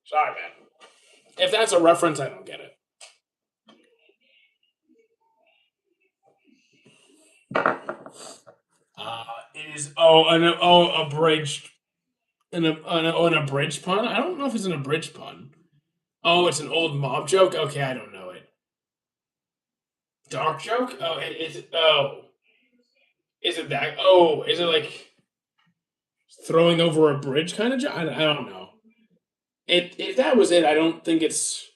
sorry, man. If that's a reference, I don't get it. It is abridged, an abridged pun. I don't know if it's an abridged pun. Oh, it's an old mob joke. Okay, I don't know it. Dark joke. Oh, is it that? Oh, is it like throwing over a bridge kind of joke? I don't know. If that was it, I don't think it's.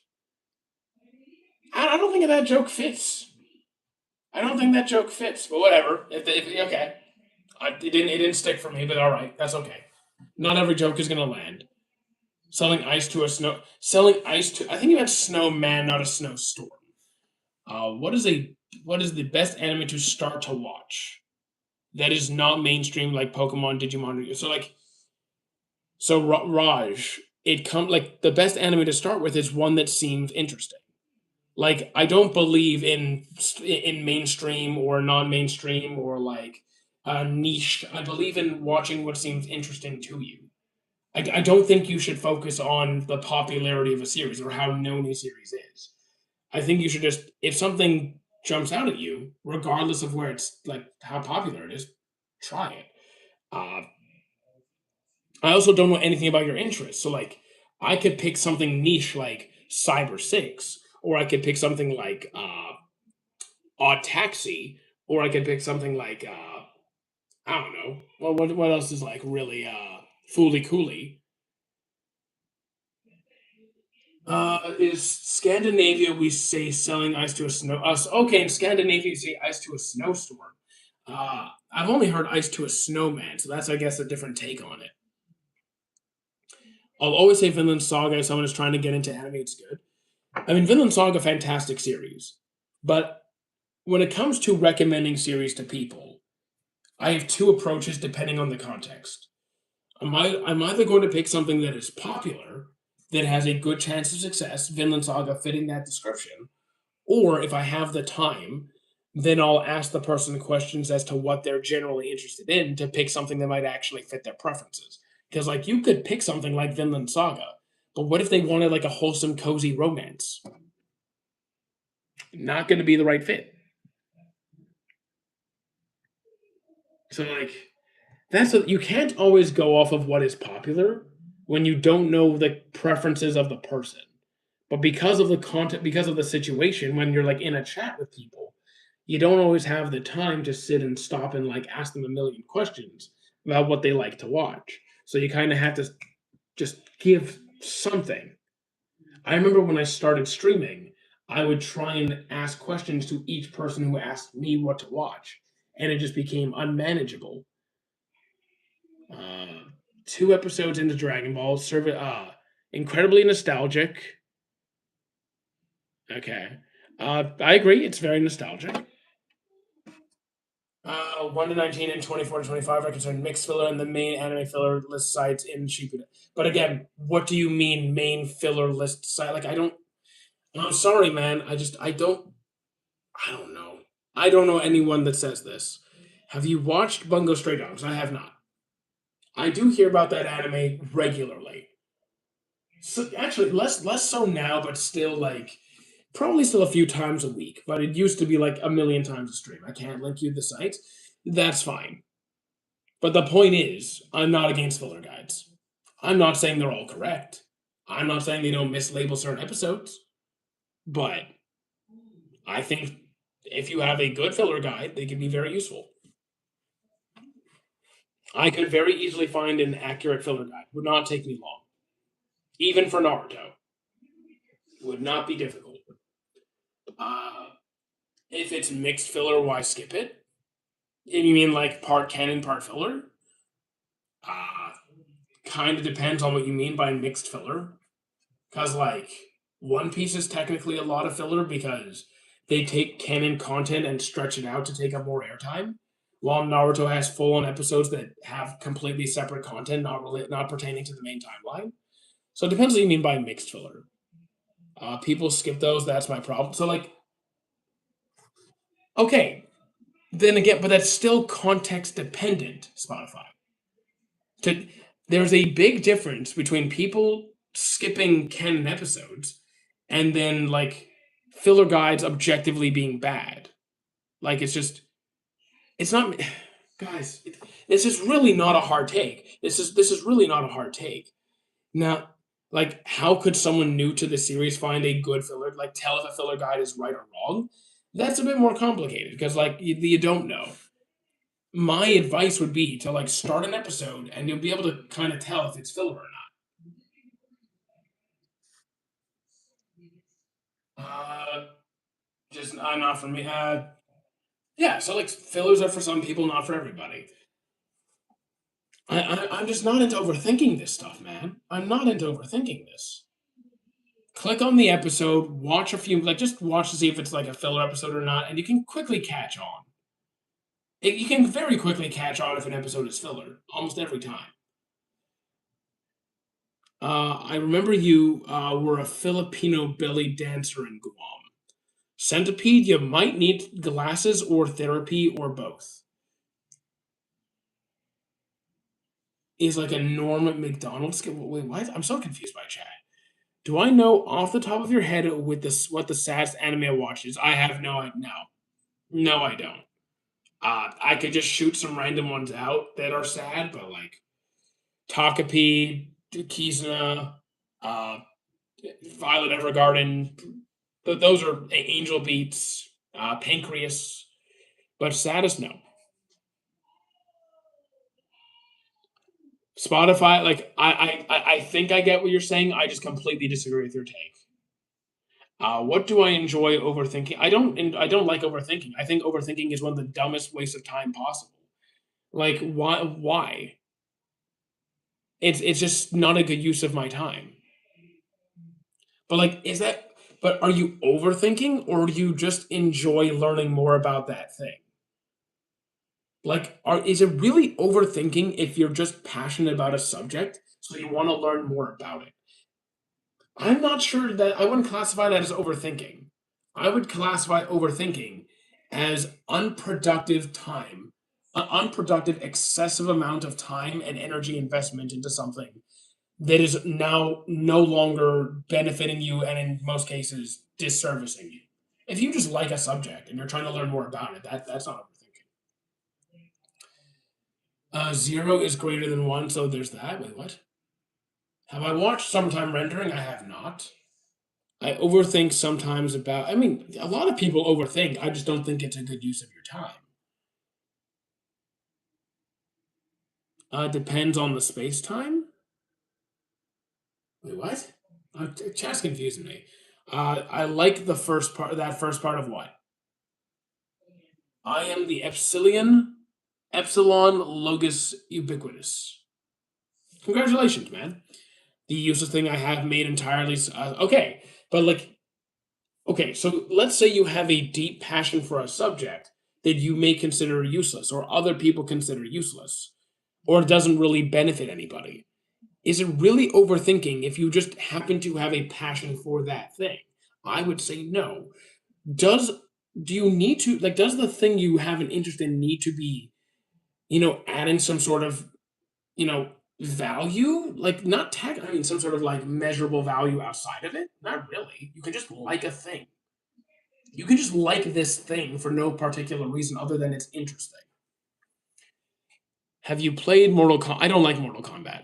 I don't think that joke fits. I don't think that joke fits. But whatever. If okay, it didn't stick for me. But all right, that's okay. Not every joke is gonna land. Selling ice to. I think you meant snowman, not a snowstorm. What is the best anime to start to watch that is not mainstream like Pokemon, Digimon? Raj. It come like the best anime to start with is one that seems interesting. Like, I don't believe in mainstream or non-mainstream or like niche. I believe in watching what seems interesting to you. I don't think you should focus on the popularity of a series or how known a series is. I think you should just, if something jumps out at you, regardless of where it's like how popular it is, try it. Uh, I also don't know anything about your interests. So like I could pick something niche like Cyber 6, or I could pick something like Odd Taxi, or I could pick something like I don't know. Well, what else is like really Fooly Cooly? Is Scandinavia we say selling ice to a snow us okay, in Scandinavia you say ice to a snowstorm. I've only heard ice to a snowman, so that's I guess a different take on it. I'll always say Vinland Saga if someone is trying to get into anime, it's good. I mean Vinland Saga, fantastic series. But when it comes to recommending series to people, I have two approaches depending on the context. I'm either going to pick something that is popular, that has a good chance of success, Vinland Saga fitting that description, or if I have the time, then I'll ask the person questions as to what they're generally interested in to pick something that might actually fit their preferences. Because, like, you could pick something like Vinland Saga, but what if they wanted, like, a wholesome, cozy romance? Not going to be the right fit. So, like, that's what you can't always go off of what is popular when you don't know the preferences of the person. But because of the content, because of the situation, when you're like in a chat with people, you don't always have the time to sit and stop and like ask them a million questions about what they like to watch. So you kind of have to just give something. I remember when I started streaming, I would try and ask questions to each person who asked me what to watch, and it just became unmanageable. Uh, 2 episodes into Dragon Ball, incredibly nostalgic. Okay. I agree. It's very nostalgic. 1 to 19 and 24 to 25 are considered mixed filler, and the main anime filler list sites in Shippuden. But again, what do you mean main filler list site? Like, I don't. I'm sorry, man. I don't. I don't know. I don't know anyone that says this. Have you watched Bungo Stray Dogs? I have not. I do hear about that anime regularly. So actually, less so now, but still like probably still a few times a week. But it used to be like a million times a stream. I can't link you the site. That's fine. But the point is, I'm not against filler guides. I'm not saying they're all correct. I'm not saying they don't mislabel certain episodes. But I think if you have a good filler guide, they can be very useful. I could very easily find an accurate filler guide. Would not take me long. Even for Naruto. Would not be difficult. Uh, if it's mixed filler, why skip it? If you mean like part canon, part filler? Uh, kind of depends on what you mean by mixed filler. Because, like, One Piece is technically a lot of filler because they take canon content and stretch it out to take up more airtime, while Naruto has full on episodes that have completely separate content, not pertaining to the main timeline. So it depends what you mean by mixed filler. People skip those. That's my problem. So, like, okay, then again, but that's still context dependent. Spotify. To There's a big difference between people skipping canon episodes and then like filler guides objectively being bad. Like it's not guys, this is really not a hard take. This is really not a hard take. Now, like how could someone new to the series find a good filler, like tell if a filler guide is right or wrong? That's a bit more complicated because like you don't know. My advice would be to like start an episode and you'll be able to kind of tell if it's filler or not. Just not for me. Yeah. So like fillers are for some people, not for everybody. I'm just not into overthinking this stuff, man. I'm not into overthinking this. Click on the episode, watch a few, like just watch to see if it's like a filler episode or not, and you can quickly catch on. You can very quickly catch on if an episode is filler, almost every time. I remember you were a Filipino belly dancer in Guam. Centipede, you might need glasses or therapy or both. Is like a Norm at McDonald's. Wait, what? I'm so confused by chat. Do I know off the top of your head with this what the saddest anime I watch is? I have no. No, I don't. I could just shoot some random ones out that are sad, but like Takapi, Kizuna, uh, Violet Evergarden, those are Angel Beats, Pancreas, but saddest, no. Spotify, like I think I get what you're saying. I just completely disagree with your take. What do I enjoy overthinking? I don't like overthinking. I think overthinking is one of the dumbest wastes of time possible. Like why? Why? It's just not a good use of my time. But like, is that? But are you overthinking, or do you just enjoy learning more about that thing? Like, is it really overthinking if you're just passionate about a subject, so you want to learn more about it? I'm not sure that I wouldn't classify that as overthinking. I would classify overthinking as unproductive time, an unproductive, excessive amount of time and energy investment into something that is now no longer benefiting you and in most cases disservicing you. If you just like a subject and you're trying to learn more about it, that's not overthinking. Zero is greater than one, so there's that. Wait, what? Have I watched Sometime Rendering? I have not. I overthink sometimes about. I mean, a lot of people overthink. I just don't think it's a good use of your time. Depends on the space time. Wait, what? Chat's confusing me. I like the first part. That first part of what? I am the Epsilon Logos Ubiquitous. Congratulations, man. The useless thing I have made entirely. Okay, but like, okay, so let's say you have a deep passion for a subject that you may consider useless, or other people consider useless, or doesn't really benefit anybody. Is it really overthinking if you just happen to have a passion for that thing? I would say no. Does do you need to like does the thing you have an interest in need to be, adding some sort of, you know, value? Like not tech, I mean some sort of like measurable value outside of it? Not really. You can just like a thing. You can just like this thing for no particular reason other than it's interesting. Have you played Mortal Kombat? I don't like Mortal Kombat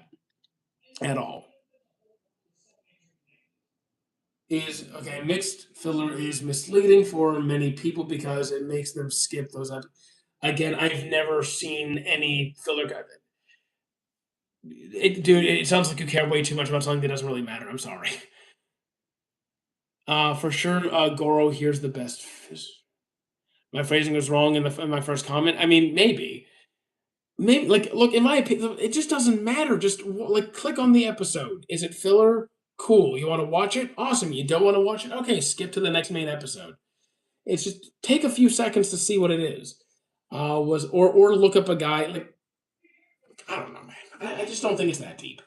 at all. Is okay. Mixed filler is misleading for many people because it makes them skip those. Again, I've never seen any filler. Dude, it sounds like you care way too much about something that doesn't really matter. I'm sorry. For sure, Goro here's the best. My phrasing was wrong in my first comment. I mean, maybe like look in my opinion, it just doesn't matter. Just like click on the episode. Is it filler? Cool. You want to watch it? Awesome. You don't want to watch it? Okay, skip to the next main episode. It's just take a few seconds to see what it is. Was or look up a guy like I don't know, man. I just don't think it's that deep.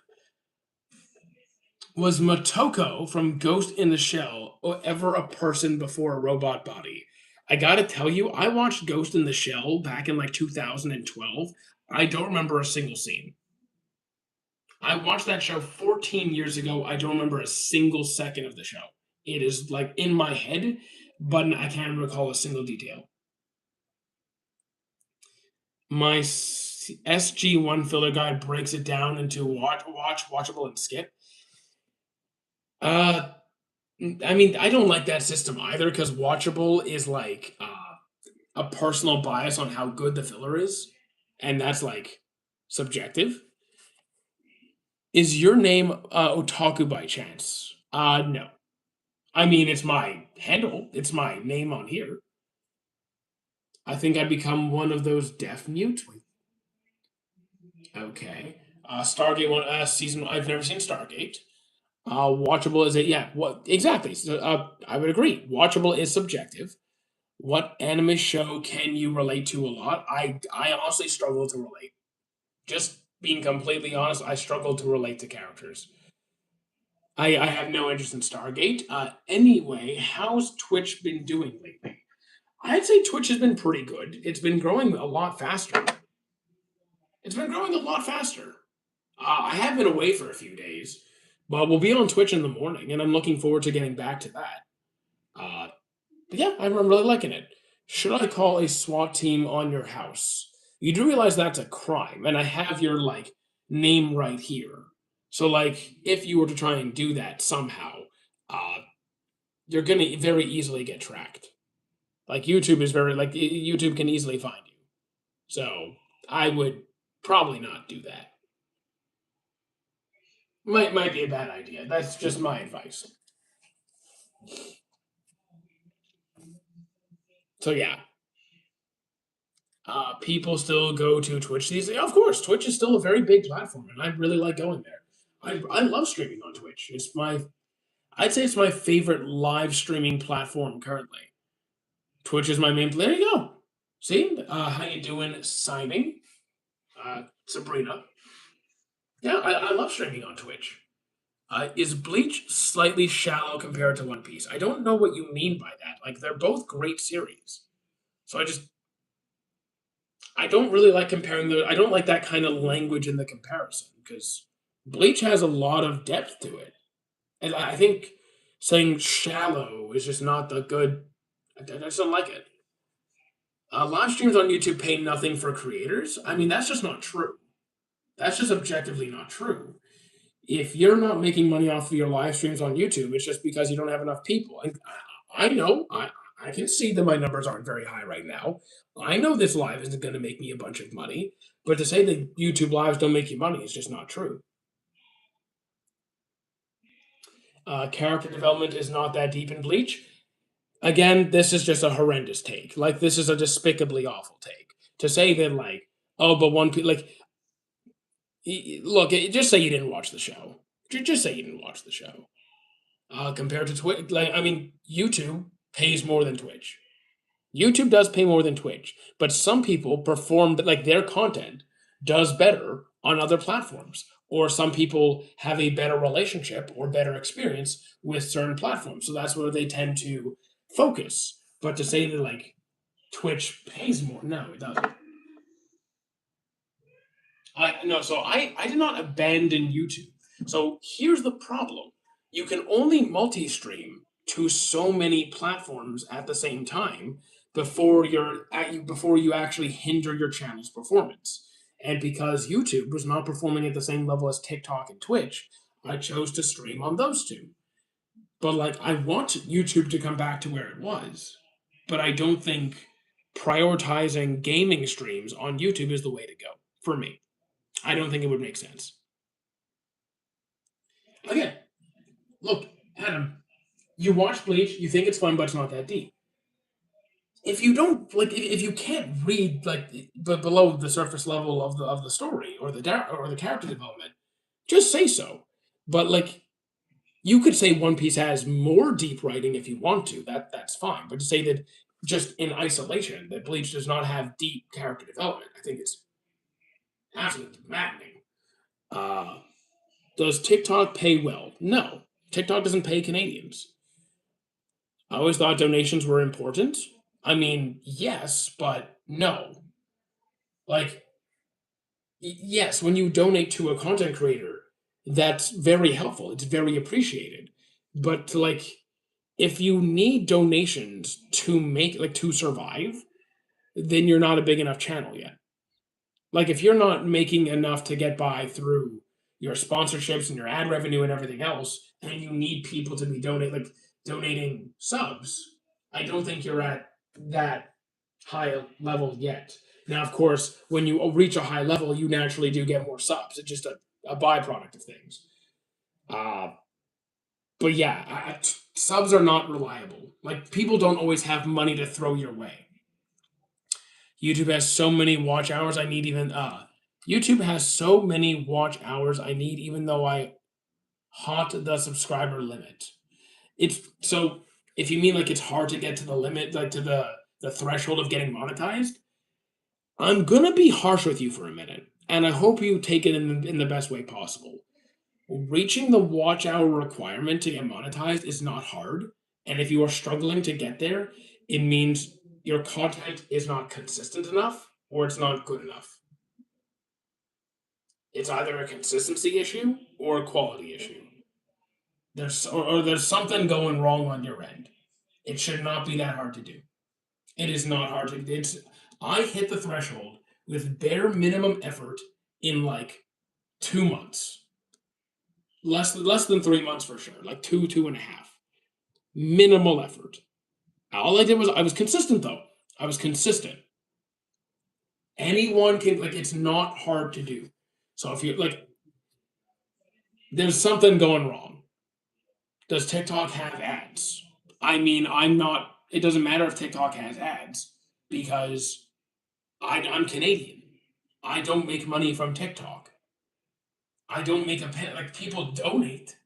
Was Motoko from Ghost in the Shell ever a person before a robot body? I gotta tell you, I watched Ghost in the Shell back in like 2012. I don't remember a single scene. I watched that show 14 years ago. I don't remember a single second of the show. It is like in my head, but I can't recall a single detail. My SG1 filler guide breaks it down into watchable, and skip. Uh, I mean, I don't like that system either because watchable is like a personal bias on how good the filler is, and that's like subjective. Is your name Otaku by chance? No. I mean, it's my handle. It's my name on here. I think I become one of those deaf mute. Okay. Stargate one season. I've never seen Stargate. Watchable is it? Yeah. What exactly? So, I would agree. Watchable is subjective. What anime show can you relate to a lot? I honestly struggle to relate. Just being completely honest, I struggle to relate to characters. I have no interest in Stargate. Anyway, how's Twitch been doing lately? I'd say Twitch has been pretty good. It's been growing a lot faster. It's been growing a lot faster. I have been away for a few days, but we'll be on Twitch in the morning, and I'm looking forward to getting back to that. Uh, but yeah, I'm really liking it. Should I call a SWAT team on your house? You do realize that's a crime, and I have your name right here. So if you were to try and do that somehow, uh, you're gonna very easily get tracked. YouTube is very YouTube can easily find you. So I would probably not do that. Might be a bad idea. That's just my advice. So yeah, people still go to Twitch these days. Of course, Twitch is still a very big platform, and I really like going there. I love streaming on Twitch. I'd say it's my favorite live streaming platform currently. Twitch is my main. There you go. See, how you doing, signing, Sabrina? Yeah, I love streaming on Twitch. Is Bleach slightly shallow compared to One Piece? I don't know what you mean by that. They're both great series. So I don't really like comparing the. I don't like that kind of language in the comparison because Bleach has a lot of depth to it, and I think saying shallow is just not the good. I just don't like it. Live streams on YouTube pay nothing for creators. I mean, that's just not true. That's just objectively not true. If you're not making money off of your live streams on YouTube, it's just because you don't have enough people. And I know, I can see that my numbers aren't very high right now. I know this live isn't going to make me a bunch of money, but to say that YouTube lives don't make you money is just not true. Character development is not that deep in Bleach. Again, this is just a horrendous take. This is a despicably awful take. To say that, oh, but one, look, just say you didn't watch the show. Just say you didn't watch the show. Compared to Twitch, I mean, YouTube pays more than Twitch. YouTube does pay more than Twitch, but some people perform their content does better on other platforms, or some people have a better relationship or better experience with certain platforms. So that's where they tend to focus. But to say that Twitch pays more, no, it doesn't. I did not abandon YouTube. So here's the problem. You can only multi-stream to so many platforms at the same time before you actually hinder your channel's performance. And because YouTube was not performing at the same level as TikTok and Twitch, I chose to stream on those two. But I want YouTube to come back to where it was, but I don't think prioritizing gaming streams on YouTube is the way to go for me. I don't think it would make sense. Again, look, Adam, you watch Bleach, you think it's fun, but it's not that deep. If you don't if you can't read below the surface level of the story or the character development, just say so. But you could say One Piece has more deep writing if you want to. That's fine. But to say that just in isolation that Bleach does not have deep character development, I think it's absolutely maddening. Does TikTok pay well? No. TikTok doesn't pay Canadians. I always thought donations were important. I mean, yes, but no. Yes, when you donate to a content creator, that's very helpful. It's very appreciated. But if you need donations to to survive, then you're not a big enough channel yet. If you're not making enough to get by through your sponsorships and your ad revenue and everything else, and you need people to be donating subs, I don't think you're at that high level yet. Now, of course, when you reach a high level, you naturally do get more subs. It's just a byproduct of things. But yeah, subs are not reliable. People don't always have money to throw your way. YouTube has so many watch hours. I need even YouTube has so many watch hours I need, even though I haunt the subscriber limit. It's so if you mean it's hard to get to the limit, to the threshold of getting monetized, I'm gonna be harsh with you for a minute, and I hope you take it in the best way possible. Reaching the watch hour requirement to get monetized is not hard. And if you are struggling to get there, it means your content is not consistent enough or it's not good enough. It's either a consistency issue or a quality issue. Or there's something going wrong on your end. It should not be that hard to do. It is not hard to. It's I hit the threshold with bare minimum effort in like 2 months, less than 3 months for sure, like two and a half. Minimal effort. All I did was I was consistent though. I was consistent. Anyone can like it's not hard to do. So if you like, there's something going wrong. Does TikTok have ads? I mean, I'm not. It doesn't matter if TikTok has ads because I'm Canadian. I don't make money from TikTok. I don't make a penny. Like people donate,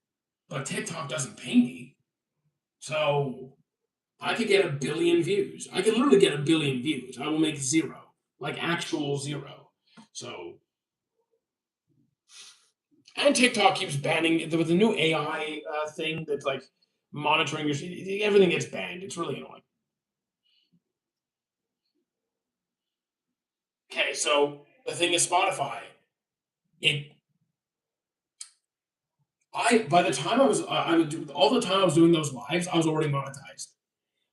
but TikTok doesn't pay me. So I could get a billion views. I could literally get a billion views. I will make zero, like actual zero. So, and TikTok keeps banning with the new AI thing that's like monitoring your everything gets banned. It's really annoying. Okay, so the thing is Spotify. It I by the time I would do all the time I was doing those lives, I was already monetized.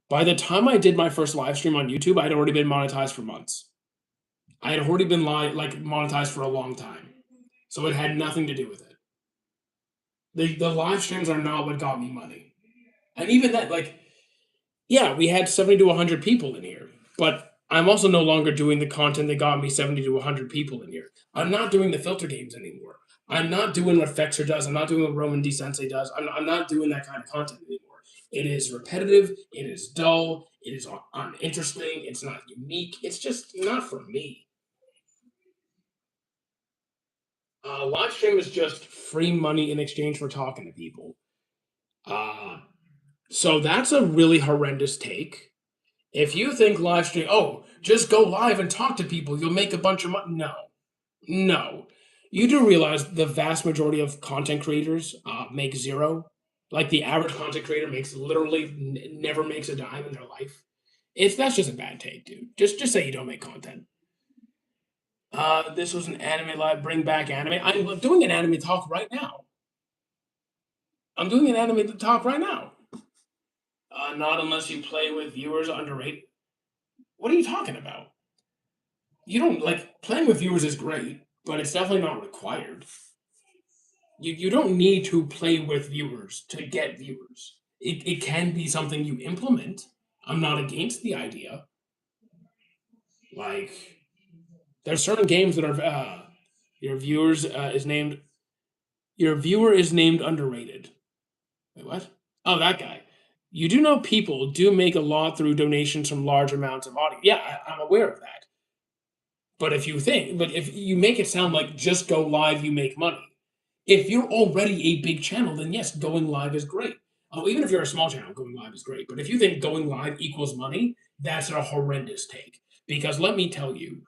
By the time I did my first live stream on YouTube, I had already been monetized for months. I had already been like monetized for a long time, so it had nothing to do with it. The live streams are not what got me money, and even that, like, yeah, we had 70 to 100 people in here, but I'm also no longer doing the content that got me 70 to 100 people in here. I'm not doing the filter games anymore. I'm not doing what Fexer does. I'm not doing what Roman D Sensei does. I'm not doing that kind of content anymore. It is repetitive. It is dull. It is uninteresting. It's not unique. It's just not for me. Live stream is just free money in exchange for talking to people. Uh, so that's a really horrendous take. If you think live stream, oh, just go live and talk to people, you'll make a bunch of money. No, no. You do realize the vast majority of content creators make zero. Like the average content creator makes literally never makes a dime in their life. It's that's just a bad take, dude. Just say you don't make content. This was an anime live. Bring back anime. I'm doing an anime talk right now. I'm doing an anime talk right now. Not unless you play with viewers underrated. What are you talking about? You don't like playing with viewers is great, but it's definitely not required. You don't need to play with viewers to get viewers. It can be something you implement. I'm not against the idea. Like there's certain games that are your viewers is named your viewer is named underrated. Wait, what? Oh, that guy. You do know people do make a lot through donations from large amounts of audience. Yeah, I'm aware of that. But if you make it sound like just go live, you make money. If you're already a big channel, then yes, going live is great. Oh, even if you're a small channel, going live is great. But if you think going live equals money, that's a horrendous take. Because let me tell you,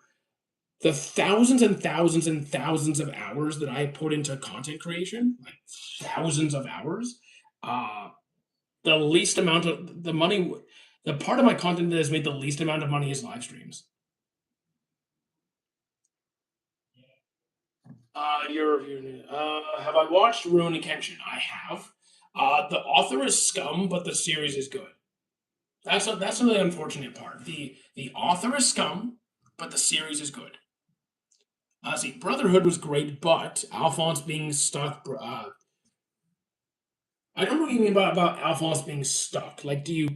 the thousands and thousands and thousands of hours that I put into content creation, like thousands of hours, uh, the least amount of the money, the part of my content that has made the least amount of money is live streams. Have I watched Rurouni Kenshin? I have. The author is scum, but the series is good. That's the unfortunate part. The author is scum, but the series is good. See, Brotherhood was great, but Alphonse being stuck. I don't know what you mean about Alphonse being stuck. Like, you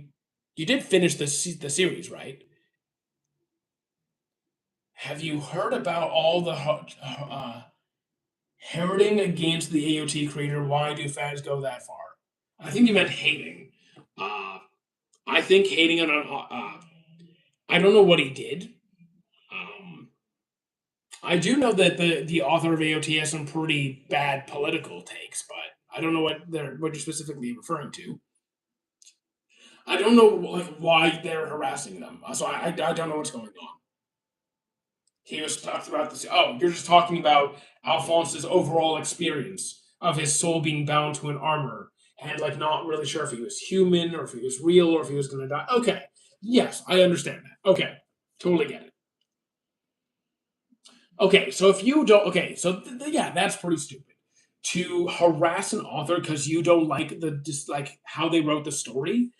did finish the series, right? Have you heard about all the heralding against the AOT creator? Why do fans go that far? I think you meant hating. Uh, I think hating on. I don't know what he did. Um, I do know that the author of AOT has some pretty bad political takes, but I don't know what you're specifically referring to. I don't know like why they're harassing them, so I don't know what's going on. He was talked about this. Oh, you're just talking about Alphonse's overall experience. of his soul being bound to an armor and like not really sure if he was human or if he was real or if he was going to die. Okay, yes, I understand that. Okay, totally get it. Okay, so if you don't, okay, so yeah, that's pretty stupid. To harass an author because you don't like the just like how they wrote the story.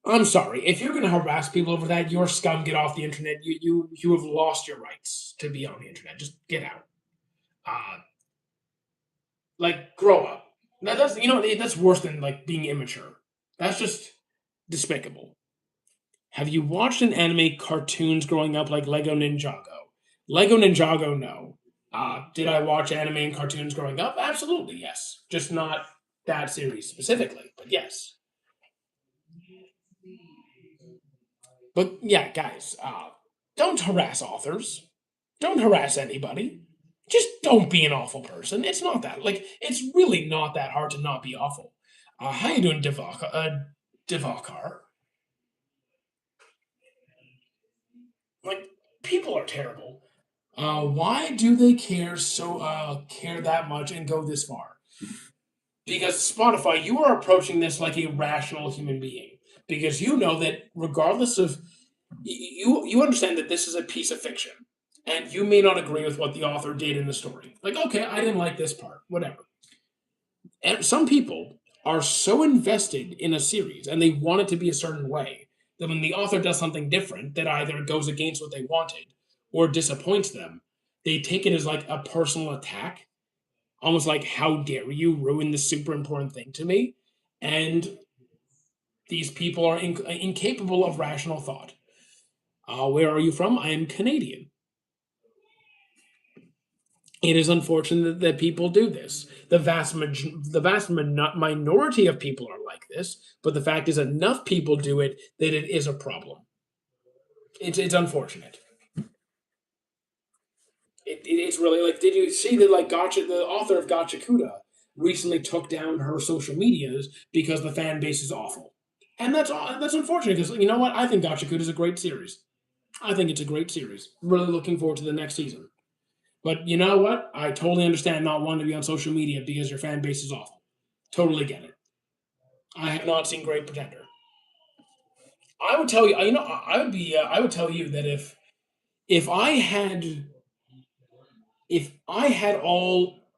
I'm sorry. If you're going to harass people over that, you're scum. Get off the internet. You have lost your rights to be on the internet. Just get out. Uh, like grow up. That's that's worse than like being immature. That's just despicable. Have you watched an anime cartoons growing up like Lego Ninjago? Lego Ninjago, no. Did I watch anime and cartoons growing up? Absolutely, yes. Just not that series specifically, but yes. But yeah, guys, don't harass authors. Don't harass anybody. Just don't be an awful person. It's not that like it's really not that hard to not be awful. How you doing, Divakar? Like people are terrible. Why do they care that much and go this far? Because Spotify, you are approaching this like a rational human being. Because you know that regardless of you understand that this is a piece of fiction. And you may not agree with what the author did in the story. Like, okay, I didn't like this part, whatever. And some people are so invested in a series and they want it to be a certain way that when the author does something different that either goes against what they wanted or disappoints them, they take it as like a personal attack, almost like, how dare you ruin this super important thing to me? And these people are incapable of rational thought. Where are you from? I am Canadian. It is unfortunate that people do this. The vast minority of people are like this, but the fact is, enough people do it that it is a problem. It's unfortunate. It's really like, did you see that like Gotcha, the author of Gotcha Kuda, recently took down her social medias because the fan base is awful, and that's unfortunate because you know what, I think Gotcha Kuda is a great series. I think it's a great series. Really looking forward to the next season. But you know what? I totally understand not wanting to be on social media because your fan base is awful. Totally get it. I have not seen Great Pretender. I would tell you, I would tell you that if I had, if I had all,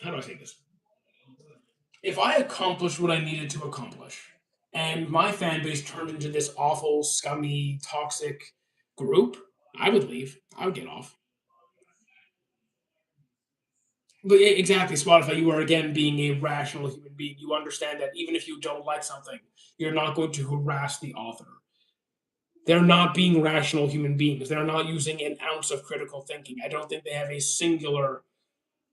how do I say this? If I accomplished what I needed to accomplish, and my fan base turned into this awful, scummy, toxic group, I would leave. I would get off. But yeah, exactly, Spotify, you are again being a rational human being. You understand that even if you don't like something, you're not going to harass the author. They're not being rational human beings. They're not using an ounce of critical thinking. I don't think they have a singular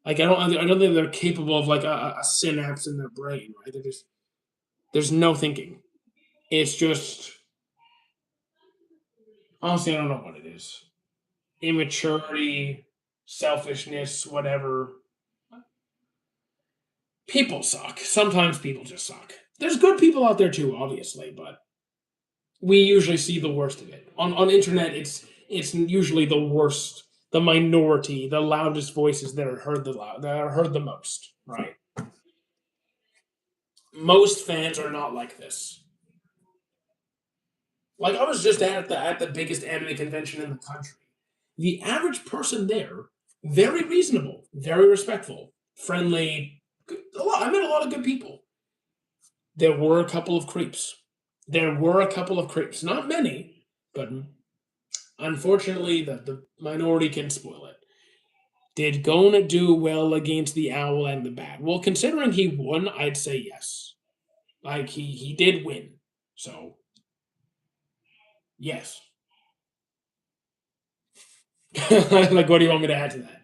like I don't think they're capable of like a synapse in their brain, right? They're just there's no thinking. It's just honestly I don't know what it is. Immaturity, selfishness, whatever. People suck. Sometimes people just suck. There's good people out there too, obviously, but we usually see the worst of it. On internet it's usually the worst, the minority, the loudest voices that are heard that are heard the most, right? Most fans are not like this. Like I was just at the biggest anime convention in the country. The average person there, very reasonable, very respectful, friendly. I met a lot of good people. There were a couple of creeps. There were a couple of creeps. Not many, but unfortunately, the minority can spoil it. Did Gon do well against the Owl and the Bat? Well, considering he won, I'd say yes. Like he did win, so yes. Like, what do you want me to add to that?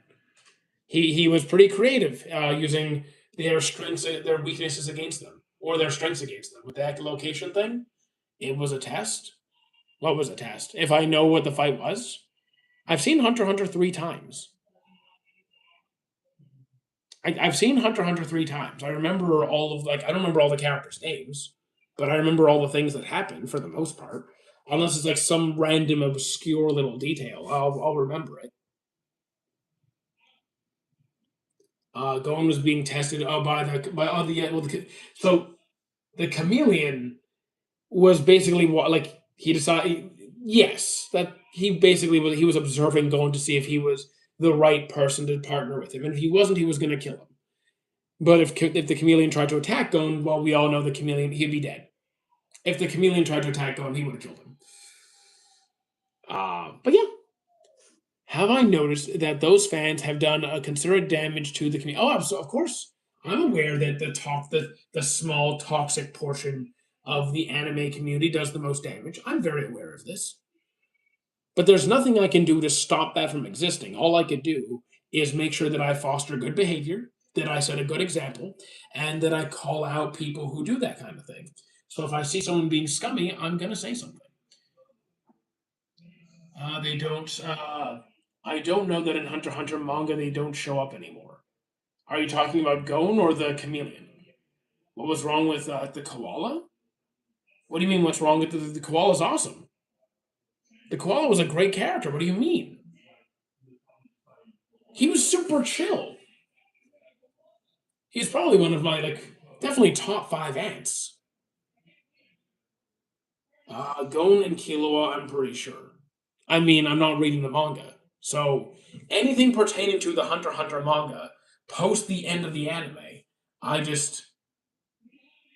He was pretty creative, using their strengths, their weaknesses against them, or their strengths against them. With the echolocation thing, it was a test. What was a test? If I know what the fight was, I've seen Hunter x Hunter 3 times. I've seen Hunter x Hunter 3 times. I remember all of like I don't remember all the characters' names, but I remember all the things that happened for the most part. Unless it's like some random obscure little detail, I'll remember it. Gon was being tested by so the chameleon was basically what like he decided. Yes, that he was observing Gon to see if he was the right person to partner with him, and if he wasn't, he was going to kill him. But if the chameleon tried to attack Gon, well, we all know the chameleon he'd be dead. If the chameleon tried to attack Gon, he would have killed him. But yeah, have I noticed that those fans have done a considerate damage to the community? Oh, so of course, I'm aware that the small toxic portion of the anime community does the most damage. I'm very aware of this, but there's nothing I can do to stop that from existing. All I could do is make sure that I foster good behavior, that I set a good example, and that I call out people who do that kind of thing. So if I see someone being scummy, I'm gonna say something. They don't. I don't know that in Hunter x Hunter manga they don't show up anymore. Are you talking about Gon or the chameleon? What was wrong with the koala? What do you mean? What's wrong with the koala's awesome? The koala was a great character. What do you mean? He was super chill. He's probably one of my definitely top five ants. Gon and Killua, I'm pretty sure. I mean, I'm not reading the manga, so anything pertaining to the Hunter x Hunter manga post the end of the anime, I just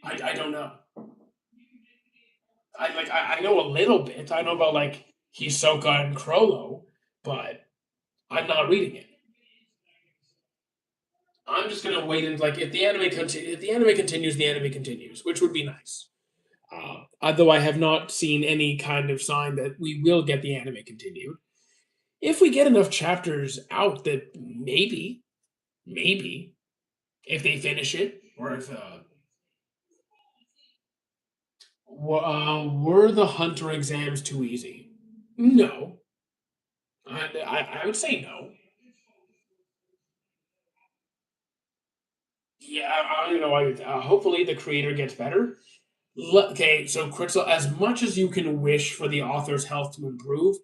I don't know. I know a little bit. I know about Hisoka and Crollo, but I'm not reading it. I'm just gonna wait and if the anime continues, the anime continues, which would be nice. Although I have not seen any kind of sign that we will get the anime continued. If we get enough chapters out, that maybe if they finish it, or if were the Hunter exams too easy? No, I would say no. Yeah, I don't know why. Hopefully, the creator gets better. Okay, so Crystal, as much as you can wish for the author's health to improve,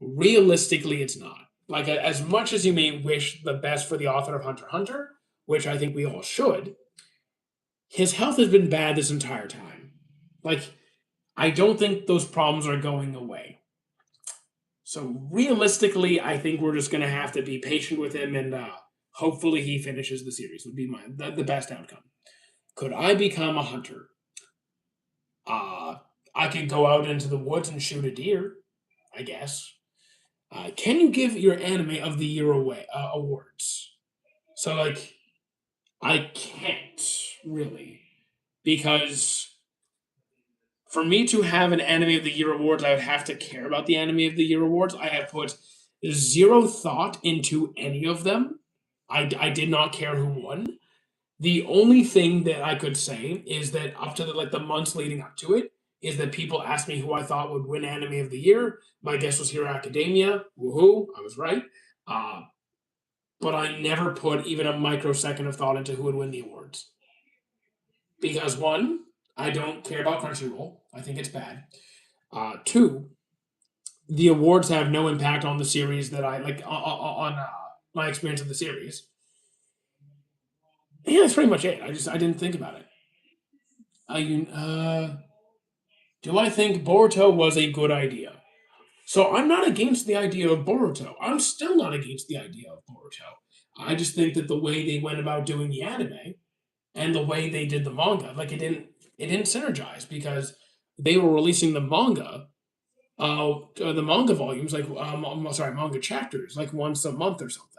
realistically, it's not. As much as you may wish the best for the author of Hunter x Hunter, which I think we all should, his health has been bad this entire time. Like, I don't think those problems are going away. So realistically, I think we're just gonna have to be patient with him, and hopefully he finishes the series. Would be the best outcome. Could I become a hunter? Uh, I could go out into the woods and shoot a deer, I guess. Can you give your anime of the year away awards? So I can't really, because for me to have an anime of the year awards, I would have to care about the anime of the year awards. I have put zero thought into any of them. I did not care who won. The only thing that I could say is that up to the months leading up to it, is that people asked me who I thought would win anime of the year. My guess was Hero Academia. Woohoo! I was right. Uh, but I never put even a microsecond of thought into who would win the awards. Because one, I don't care about Crunchyroll. I think it's bad. Two, the awards have no impact on the series that I like on my experience of the series. Yeah, that's pretty much it. I didn't think about it. Do I think Boruto was a good idea? So I'm not against the idea of Boruto. I'm still not against the idea of Boruto. I just think that the way they went about doing the anime and the way they did the manga, it didn't synergize because they were releasing the manga volumes manga chapters like once a month or something.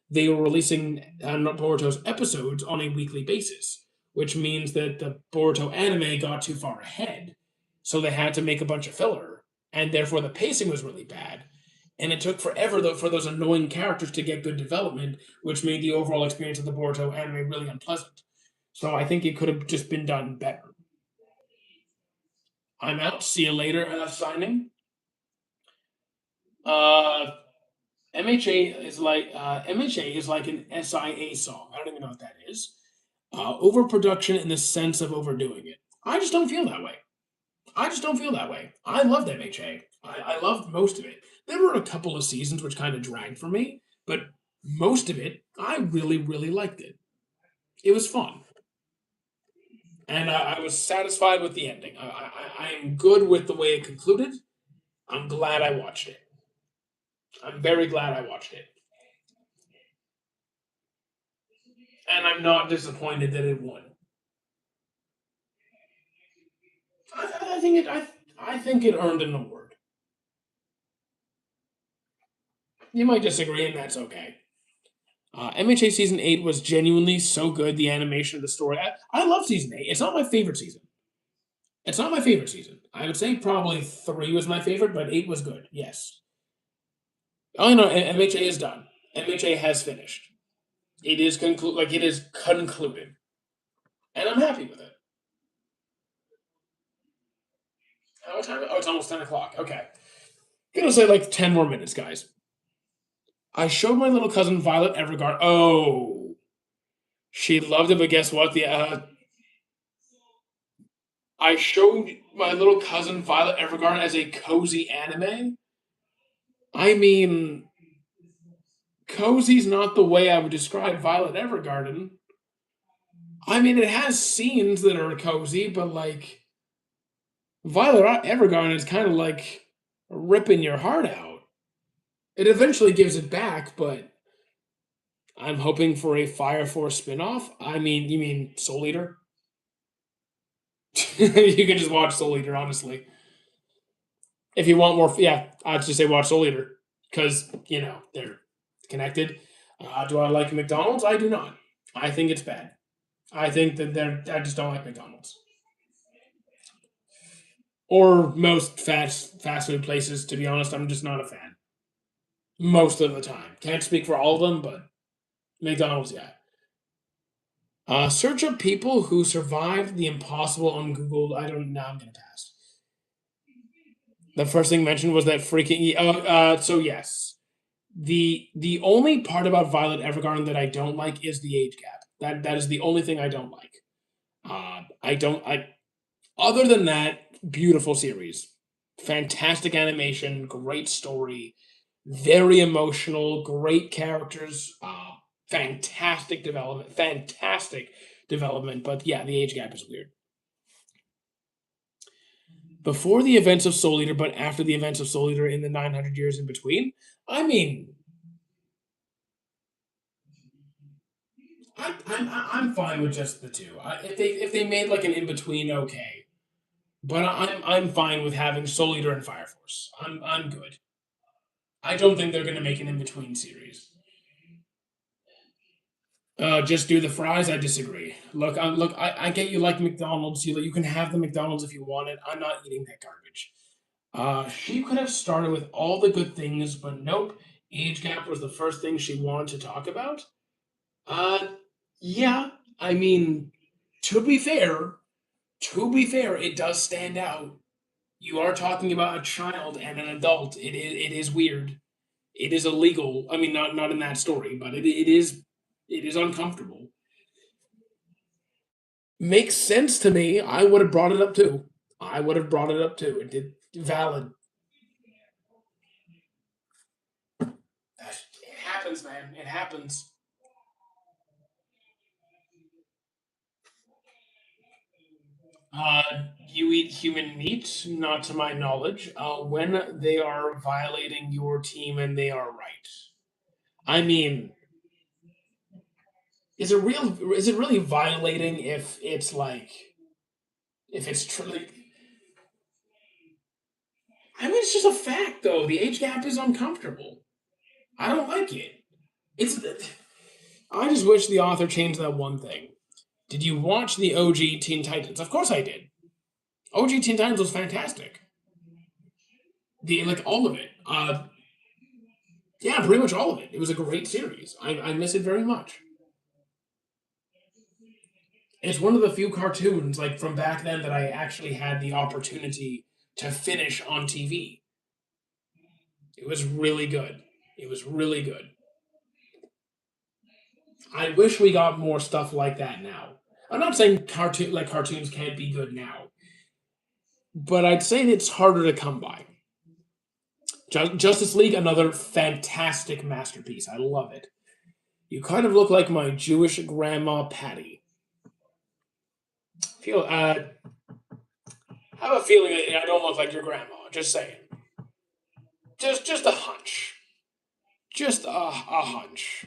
They were releasing Boruto's episodes on a weekly basis, which means that the Boruto anime got too far ahead, so they had to make a bunch of filler, and therefore the pacing was really bad. And it took forever though for those annoying characters to get good development, which made the overall experience of the Boruto anime really unpleasant. So I think it could have just been done better. I'm out. See you later. Signing. Uh, MHA is like an SIA song. I don't even know what that is. Overproduction in the sense of overdoing it. I just don't feel that way. I just don't feel that way. I loved MHA. I loved most of it. There were a couple of seasons which kind of dragged for me, but most of it I really, really liked it. It was fun, and I was satisfied with the ending. I am good with the way it concluded. I'm glad I watched it. I'm very glad I watched it, and I'm not disappointed that it won. I think I think it earned an award. You might disagree, and that's okay. MHA season 8 was genuinely so good. The animation, the story. I love season 8. It's not my favorite season. It's not my favorite season. I would say probably 3 was my favorite, but 8 was good. Yes. Oh no, MHA is done. MHA has finished. It is like it is concluded, and I'm happy with it. How much time? Oh, it's almost 10 o'clock. Okay, gonna say like 10 more minutes, guys. I showed my little cousin Violet Evergarden. Oh, she loved it, but guess what? The I showed my little cousin Violet Evergarden as a cozy anime. I mean, cozy's not the way I would describe Violet Evergarden. I mean, it has scenes that are cozy, but like Violet Evergarden is kind of like ripping your heart out. It eventually gives it back, but I'm hoping for a Fire Force spinoff. I mean, you mean Soul Eater? You can just watch Soul Eater, honestly. If you want more, yeah, I'd just say watch Soul Eater because they're connected. Do I like McDonald's? I do not. I think it's bad. I think that they're. I just don't like McDonald's or most fast food places. To be honest, I'm just not a fan most of the time. Can't speak for all of them, but McDonald's, yeah. Search up people who survived the impossible on Google. I don't know. I'm gonna pass. The first thing mentioned was that freaking. So yes, the only part about Violet Evergarden that I don't like is the age gap. That is the only thing I don't like. I don't. I Other than that, beautiful series, fantastic animation, great story, very emotional, great characters, fantastic development. But yeah, the age gap is weird. Before the events of Soul Eater, but after the events of Soul Eater in the 900 years in between. I mean, I'm fine with just the two. If they made like an in between, okay. But I'm fine with having Soul Eater and Fire Force. I'm good. I don't think they're gonna make an in between series. Just do the fries. I disagree. Look. I get you like McDonald's. You can have the McDonald's if you want it. I'm not eating that garbage. She could have started with all the good things, but nope. Age gap was the first thing she wanted to talk about. Uh, yeah. I mean, to be fair, it does stand out. You are talking about a child and an adult. It is weird. It is illegal. I mean, not in that story, but it is uncomfortable. Makes sense to me. I would have brought it up too. I would have brought it up too. It did valid. It happens, man. It happens. Uh, you eat human meat, not to my knowledge, when they are violating your team and they are right. I mean, is it really violating if it's like if it's truly I mean it's just a fact though. The age gap is uncomfortable. I don't like it. It's I just wish the author changed that one thing. Did you watch the OG Teen Titans? Of course I did. OG Teen Titans was fantastic. The like all of it. Yeah, pretty much all of it. It was a great series. I miss it very much. It's one of the few cartoons like from back then that I actually had the opportunity to finish on TV. It was really good. It was really good. I wish we got more stuff like that now. I'm not saying cartoons can't be good now, but I'd say it's harder to come by. Justice League, another fantastic masterpiece. I love it. You kind of look like my Jewish grandma Patty. Feel have a feeling that I don't look like your grandma. Just saying. Just a hunch. Just a hunch.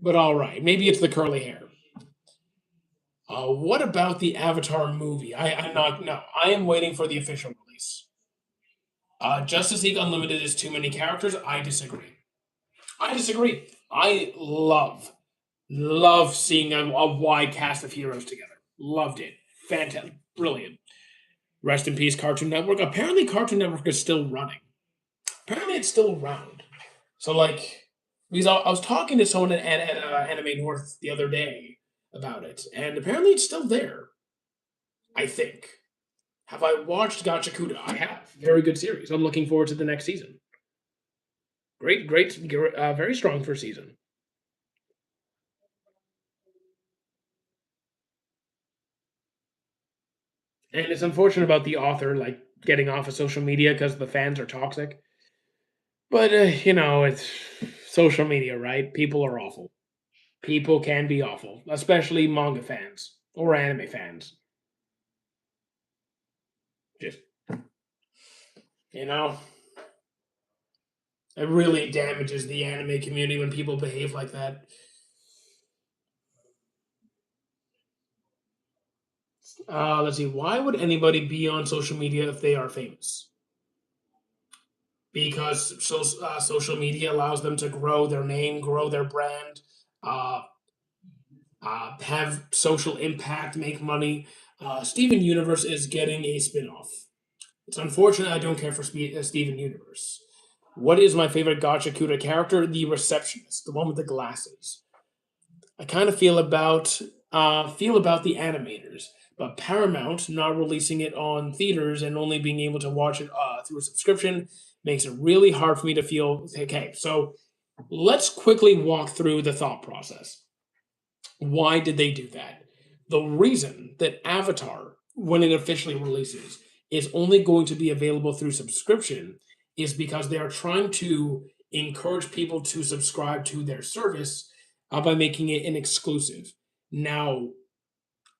But all right, maybe it's the curly hair. What about the Avatar movie? I'm not. No, I am waiting for the official release. Justice League Unlimited is too many characters. I disagree. I disagree. I love seeing a wide cast of heroes together. Loved it. Fantastic. Brilliant. Rest in peace, Cartoon Network. Apparently, Cartoon Network is still running. Apparently, it's still around. So, like, because I was talking to someone at Anime North the other day about it, and apparently it's still there. I think. Have I watched Gachakuda? I have. Very good series. I'm looking forward to the next season. Very strong first season. And it's unfortunate about the author like getting off of social media because the fans are toxic. But it's social media, right? People are awful. People can be awful, especially manga fans or anime fans. Just you know, it really damages the anime community when people behave like that. Let's see. Why would anybody be on social media if they are famous? Because social media allows them to grow their name, grow their brand, uh, have social impact, make money. Steven Universe is getting a spin-off. It's unfortunate I don't care for Steven Universe. What is my favorite Gotcha Kuda character? The receptionist, the one with the glasses. I kind of feel about the animators, but Paramount not releasing it on theaters and only being able to watch it through a subscription makes it really hard for me to feel okay. So let's quickly walk through the thought process. Why did they do that? The reason that Avatar, when it officially releases, is only going to be available through subscription is because they are trying to encourage people to subscribe to their service by making it an exclusive. Now,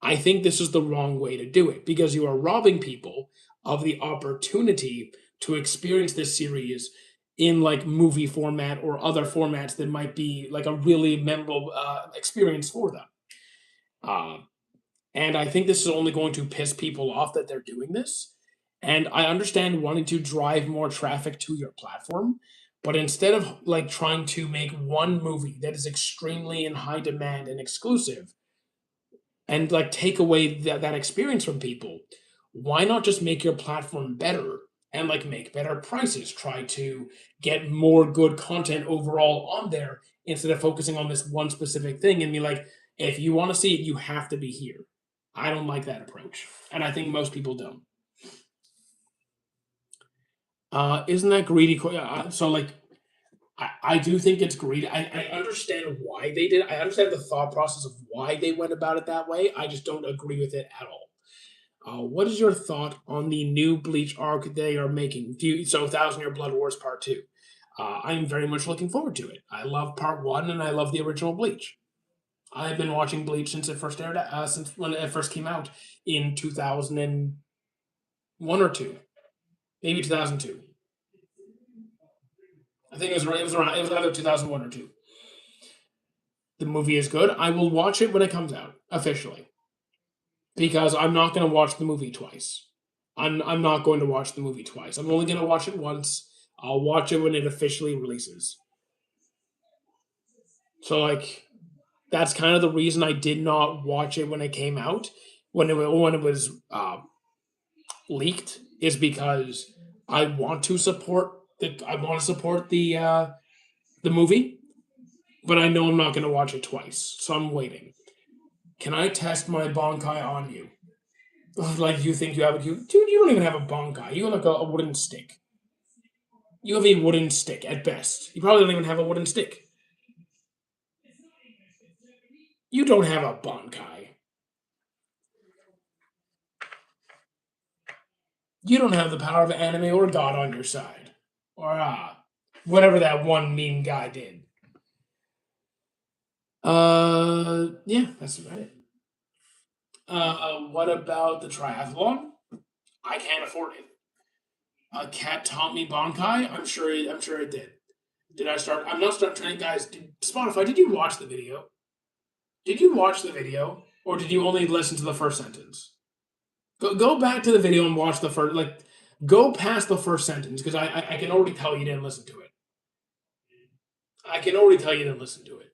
I think this is the wrong way to do it because you are robbing people of the opportunity to experience this series in like movie format or other formats that might be like a really memorable experience for them. Uh, and I think this is only going to piss people off that they're doing this. And I understand wanting to drive more traffic to your platform, but instead of like trying to make one movie that is extremely in high demand and exclusive and like take away that experience from people, why not just make your platform better and like make better prices? Try to get more good content overall on there instead of focusing on this one specific thing and be like, if you want to see it, you have to be here. I don't like that approach, and I think most people don't. Isn't that greedy? So, like, I do think it's greedy. I understand why they did. I understand the thought process of why they went about it that way. I just don't agree with it at all. What is your thought on the new Bleach arc they are making? Thousand Year Blood Wars Part Two? I'm very much looking forward to it. I love Part One and I love the original Bleach. I've been watching Bleach since it first aired, since when it first came out in 2001 or two, maybe 2002. I think it was either 2001 or two. The movie is good. I will watch it when it comes out officially because I'm not going to watch the movie twice. I'm not going to watch the movie twice. I'm only going to watch it once. I'll watch it when it officially releases. So like that's kind of the reason I did not watch it when it came out when it was leaked is because I want to support the movie, but I know I'm not going to watch it twice, so I'm waiting. Can I test my Bonkai on you? Like you think you have a dude? You don't even have a Bonkai. You have like a wooden stick. You have a wooden stick at best. You probably don't even have a wooden stick. You don't have a Bonkai. You don't have the power of anime or God on your side, or whatever that one meme guy did. Yeah, that's about it. What about the triathlon? I can't afford it. Cat taught me Bonkai. I'm sure it did. Did I start? I'm not start training, guys. Spotify, did you watch the video? Did you watch the video, or did you only listen to the first sentence? Go back to the video and watch the first. Like, go past the first sentence because I can already tell you didn't listen to it. I can already tell you didn't listen to it.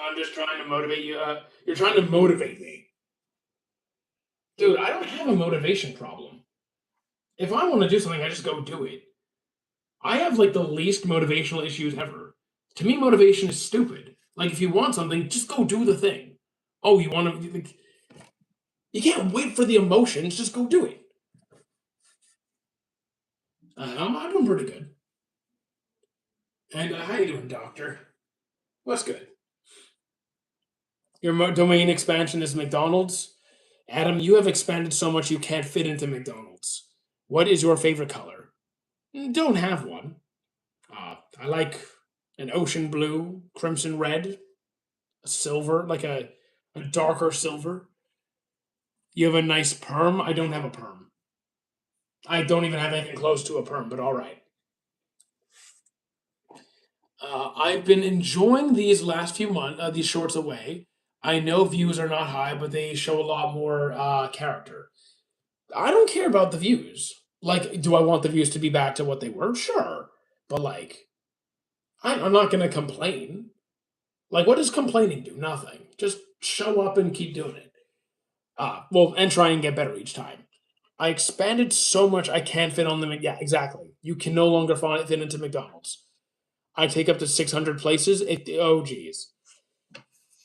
I'm just trying to motivate you. You're trying to motivate me, dude. I don't have a motivation problem. If I want to do something, I just go do it. I have like the least motivational issues ever. To me, motivation is stupid. Like if you want something, just go do the thing. Oh, you want to? Like, you can't wait for the emotions. Just go do it. I'm doing pretty good. And how you doing, Doctor? What's good? Your domain expansion is McDonald's. Adam, you have expanded so much you can't fit into McDonald's. What is your favorite color? Don't have one. I like an ocean blue, crimson red, a silver, like a darker silver. You have a nice perm. I don't have a perm. I don't even have anything close to a perm, but all right. I've been enjoying these last few months, these shorts away. I know views are not high, but they show a lot more character. I don't care about the views. Like, do I want the views to be back to what they were? Sure. But, like, I'm not going to complain. Like, what does complaining do? Nothing. Just show up and keep doing it. Well, and try and get better each time. I expanded so much I can't fit on the. Yeah, exactly. You can no longer fit into McDonald's. I take up to 600 places. Oh, geez.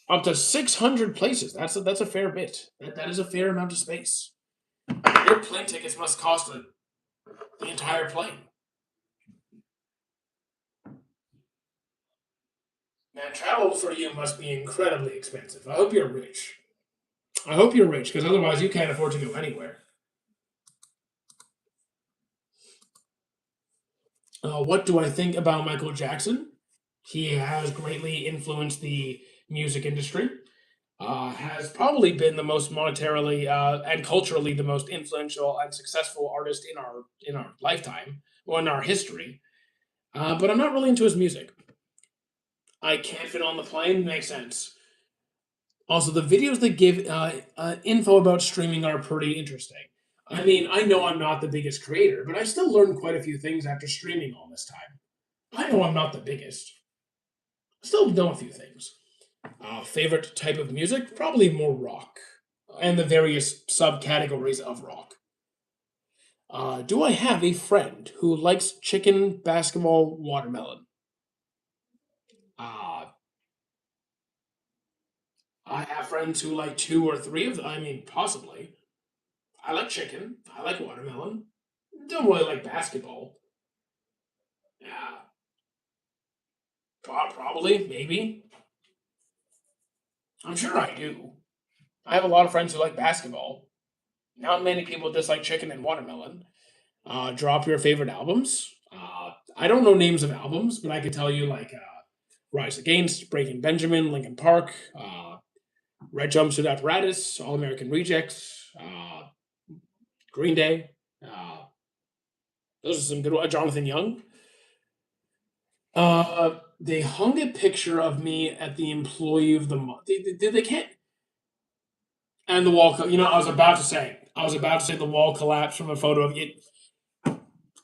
Up to 600 places. That's a fair bit. That is a fair amount of space. Your plane tickets must cost the entire plane. Man, travel for you must be incredibly expensive. I hope you're rich. I hope you're rich, because otherwise you can't afford to go anywhere. What do I think about Michael Jackson? He has greatly influenced the music industry. Has probably been the most monetarily and culturally the most influential and successful artist in our lifetime or in our history. But I'm not really into his music. I can't fit on the plane. Makes sense. Also, the videos that give info about streaming are pretty interesting. I mean, I know I'm not the biggest creator, but I still learned quite a few things after streaming all this time. I know I'm not the biggest. Still know a few things. Favorite type of music? Probably more rock, and the various subcategories of rock. Do I have a friend who likes chicken, basketball, watermelon? Uh, I have friends who like two or three of them. I mean, possibly. I like chicken. I like watermelon. Don't really like basketball. Yeah, probably, maybe. I'm sure I do. I have a lot of friends who like basketball. Not many people dislike chicken and watermelon. Drop your favorite albums. I don't know names of albums, but I could tell you like Rise Against, Breaking Benjamin, Linkin Park, Red Jumpsuit Apparatus, All American Rejects, Green Day. Uh, those are some good ones. Jonathan Young. They hung a picture of me at the employee of the month. They can't. And the wall, you know, I was about to say the wall collapsed from a photo of it.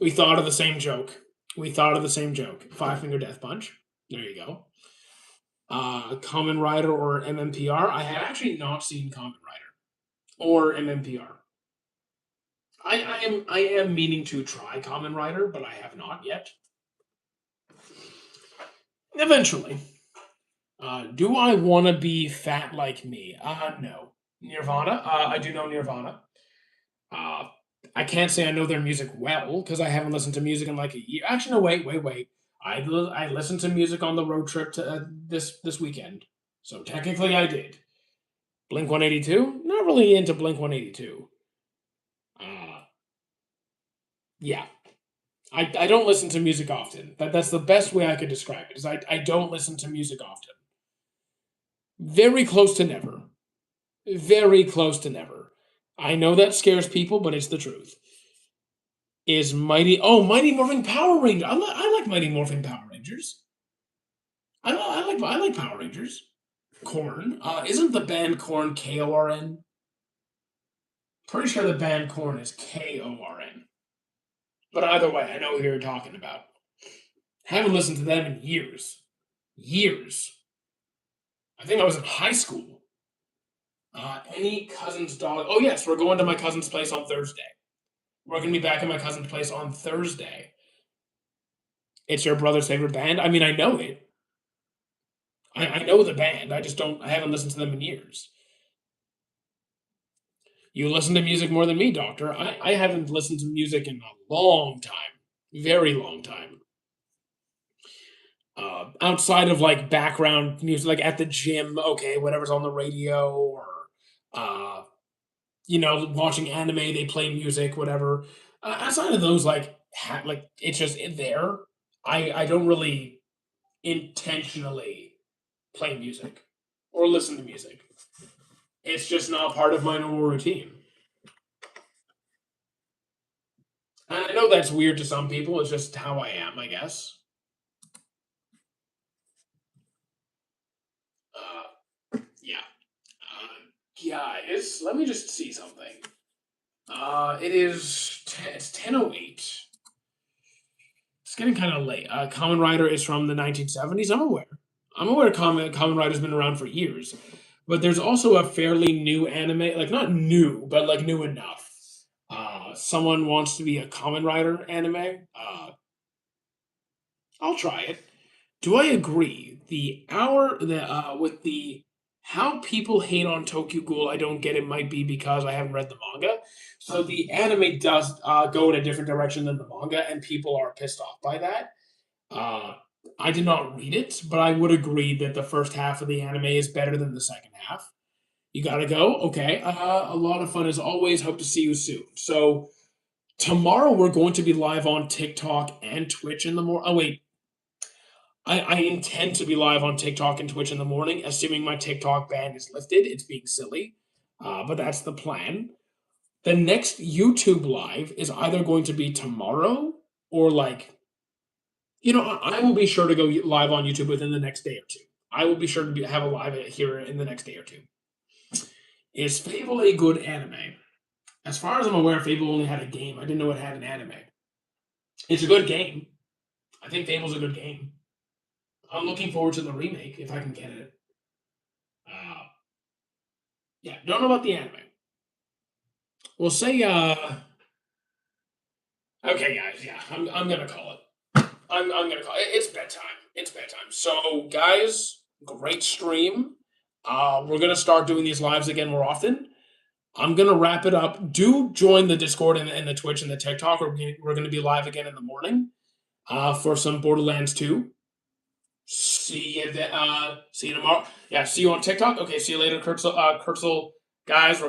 We thought of the same joke. We thought of the same joke. Five Finger Death Punch. There you go. Common Rider or MMPR. I have actually not seen Common Rider or MMPR. I am meaning to try Common Rider, but I have not yet. Eventually. Do I want to be fat like me? No. Nirvana. I do know Nirvana. Uh, I can't say I know their music well because I haven't listened to music in like a year. Actually, no, wait. I listened to music on the road trip to this weekend, so technically I did. Blink 182. Not really into Blink 182. Uh, yeah. I don't listen to music often. That's the best way I could describe it. Is I don't listen to music often. Very close to never. Very close to never. I know that scares people, but it's the truth. Is Mighty Morphin Power Rangers. I like Mighty Morphin Power Rangers. I like Power Rangers. Corn. Isn't the band Corn Korn? Pretty sure the band Corn is Korn. But either way, I know who you're talking about. Haven't listened to them in years. Years. I think I was in high school. Any cousin's dog? Oh yes, we're going to my cousin's place on Thursday. We're gonna be back at my cousin's place on Thursday. It's your brother's favorite band. I mean, I know it. I know the band. I just don't. I haven't listened to them in years. You listen to music more than me, Doctor. I haven't listened to music in a long time, very long time. Outside of like background music, like at the gym, okay, whatever's on the radio, or uh, watching anime, they play music, whatever. Outside of those, like it's just there. I don't really intentionally play music or listen to music. It's just not part of my normal routine. And I know that's weird to some people. It's just how I am, I guess. Yeah. Guys, let me just see something. It's 10:08. It's getting kind of late. Kamen Rider is from the 1970s. I'm aware. I'm aware Kamen Rider's been around for years. But there's also a fairly new anime, like not new, but like new enough. Someone wants to be a Kamen Rider anime. I'll try it. Do I agree? With the how people hate on Tokyo Ghoul, I don't get it. Might be because I haven't read the manga. So the anime does go in a different direction than the manga, and people are pissed off by that. Uh, I did not read it, but I would agree that the first half of the anime is better than the second half. You gotta go. Okay. A lot of fun as always. Hope to see you soon. So tomorrow we're going to be live on TikTok and Twitch in the morning. Oh wait, I intend to be live on TikTok and Twitch in the morning, assuming my TikTok ban is lifted. It's being silly, but that's the plan. The next YouTube live is either going to be tomorrow or I will be sure to go live on YouTube within the next day or two. I will be sure to have a live here in the next day or two. Is Fable a good anime? As far as I'm aware, Fable only had a game. I didn't know it had an anime. It's a good game. I think Fable's a good game. I'm looking forward to the remake if I can get it. Uh, yeah, don't know about the anime. We'll say, okay, guys, yeah, I'm gonna call it. I'm gonna call it. It's bedtime. It's bedtime. So, guys, great stream. We're gonna start doing these lives again more often. I'm gonna wrap it up. Do join the Discord and the Twitch and the TikTok. We're gonna be live again in the morning for some Borderlands 2. See you tomorrow. Yeah, see you on TikTok. Okay, see you later, Kurtzel. Guys,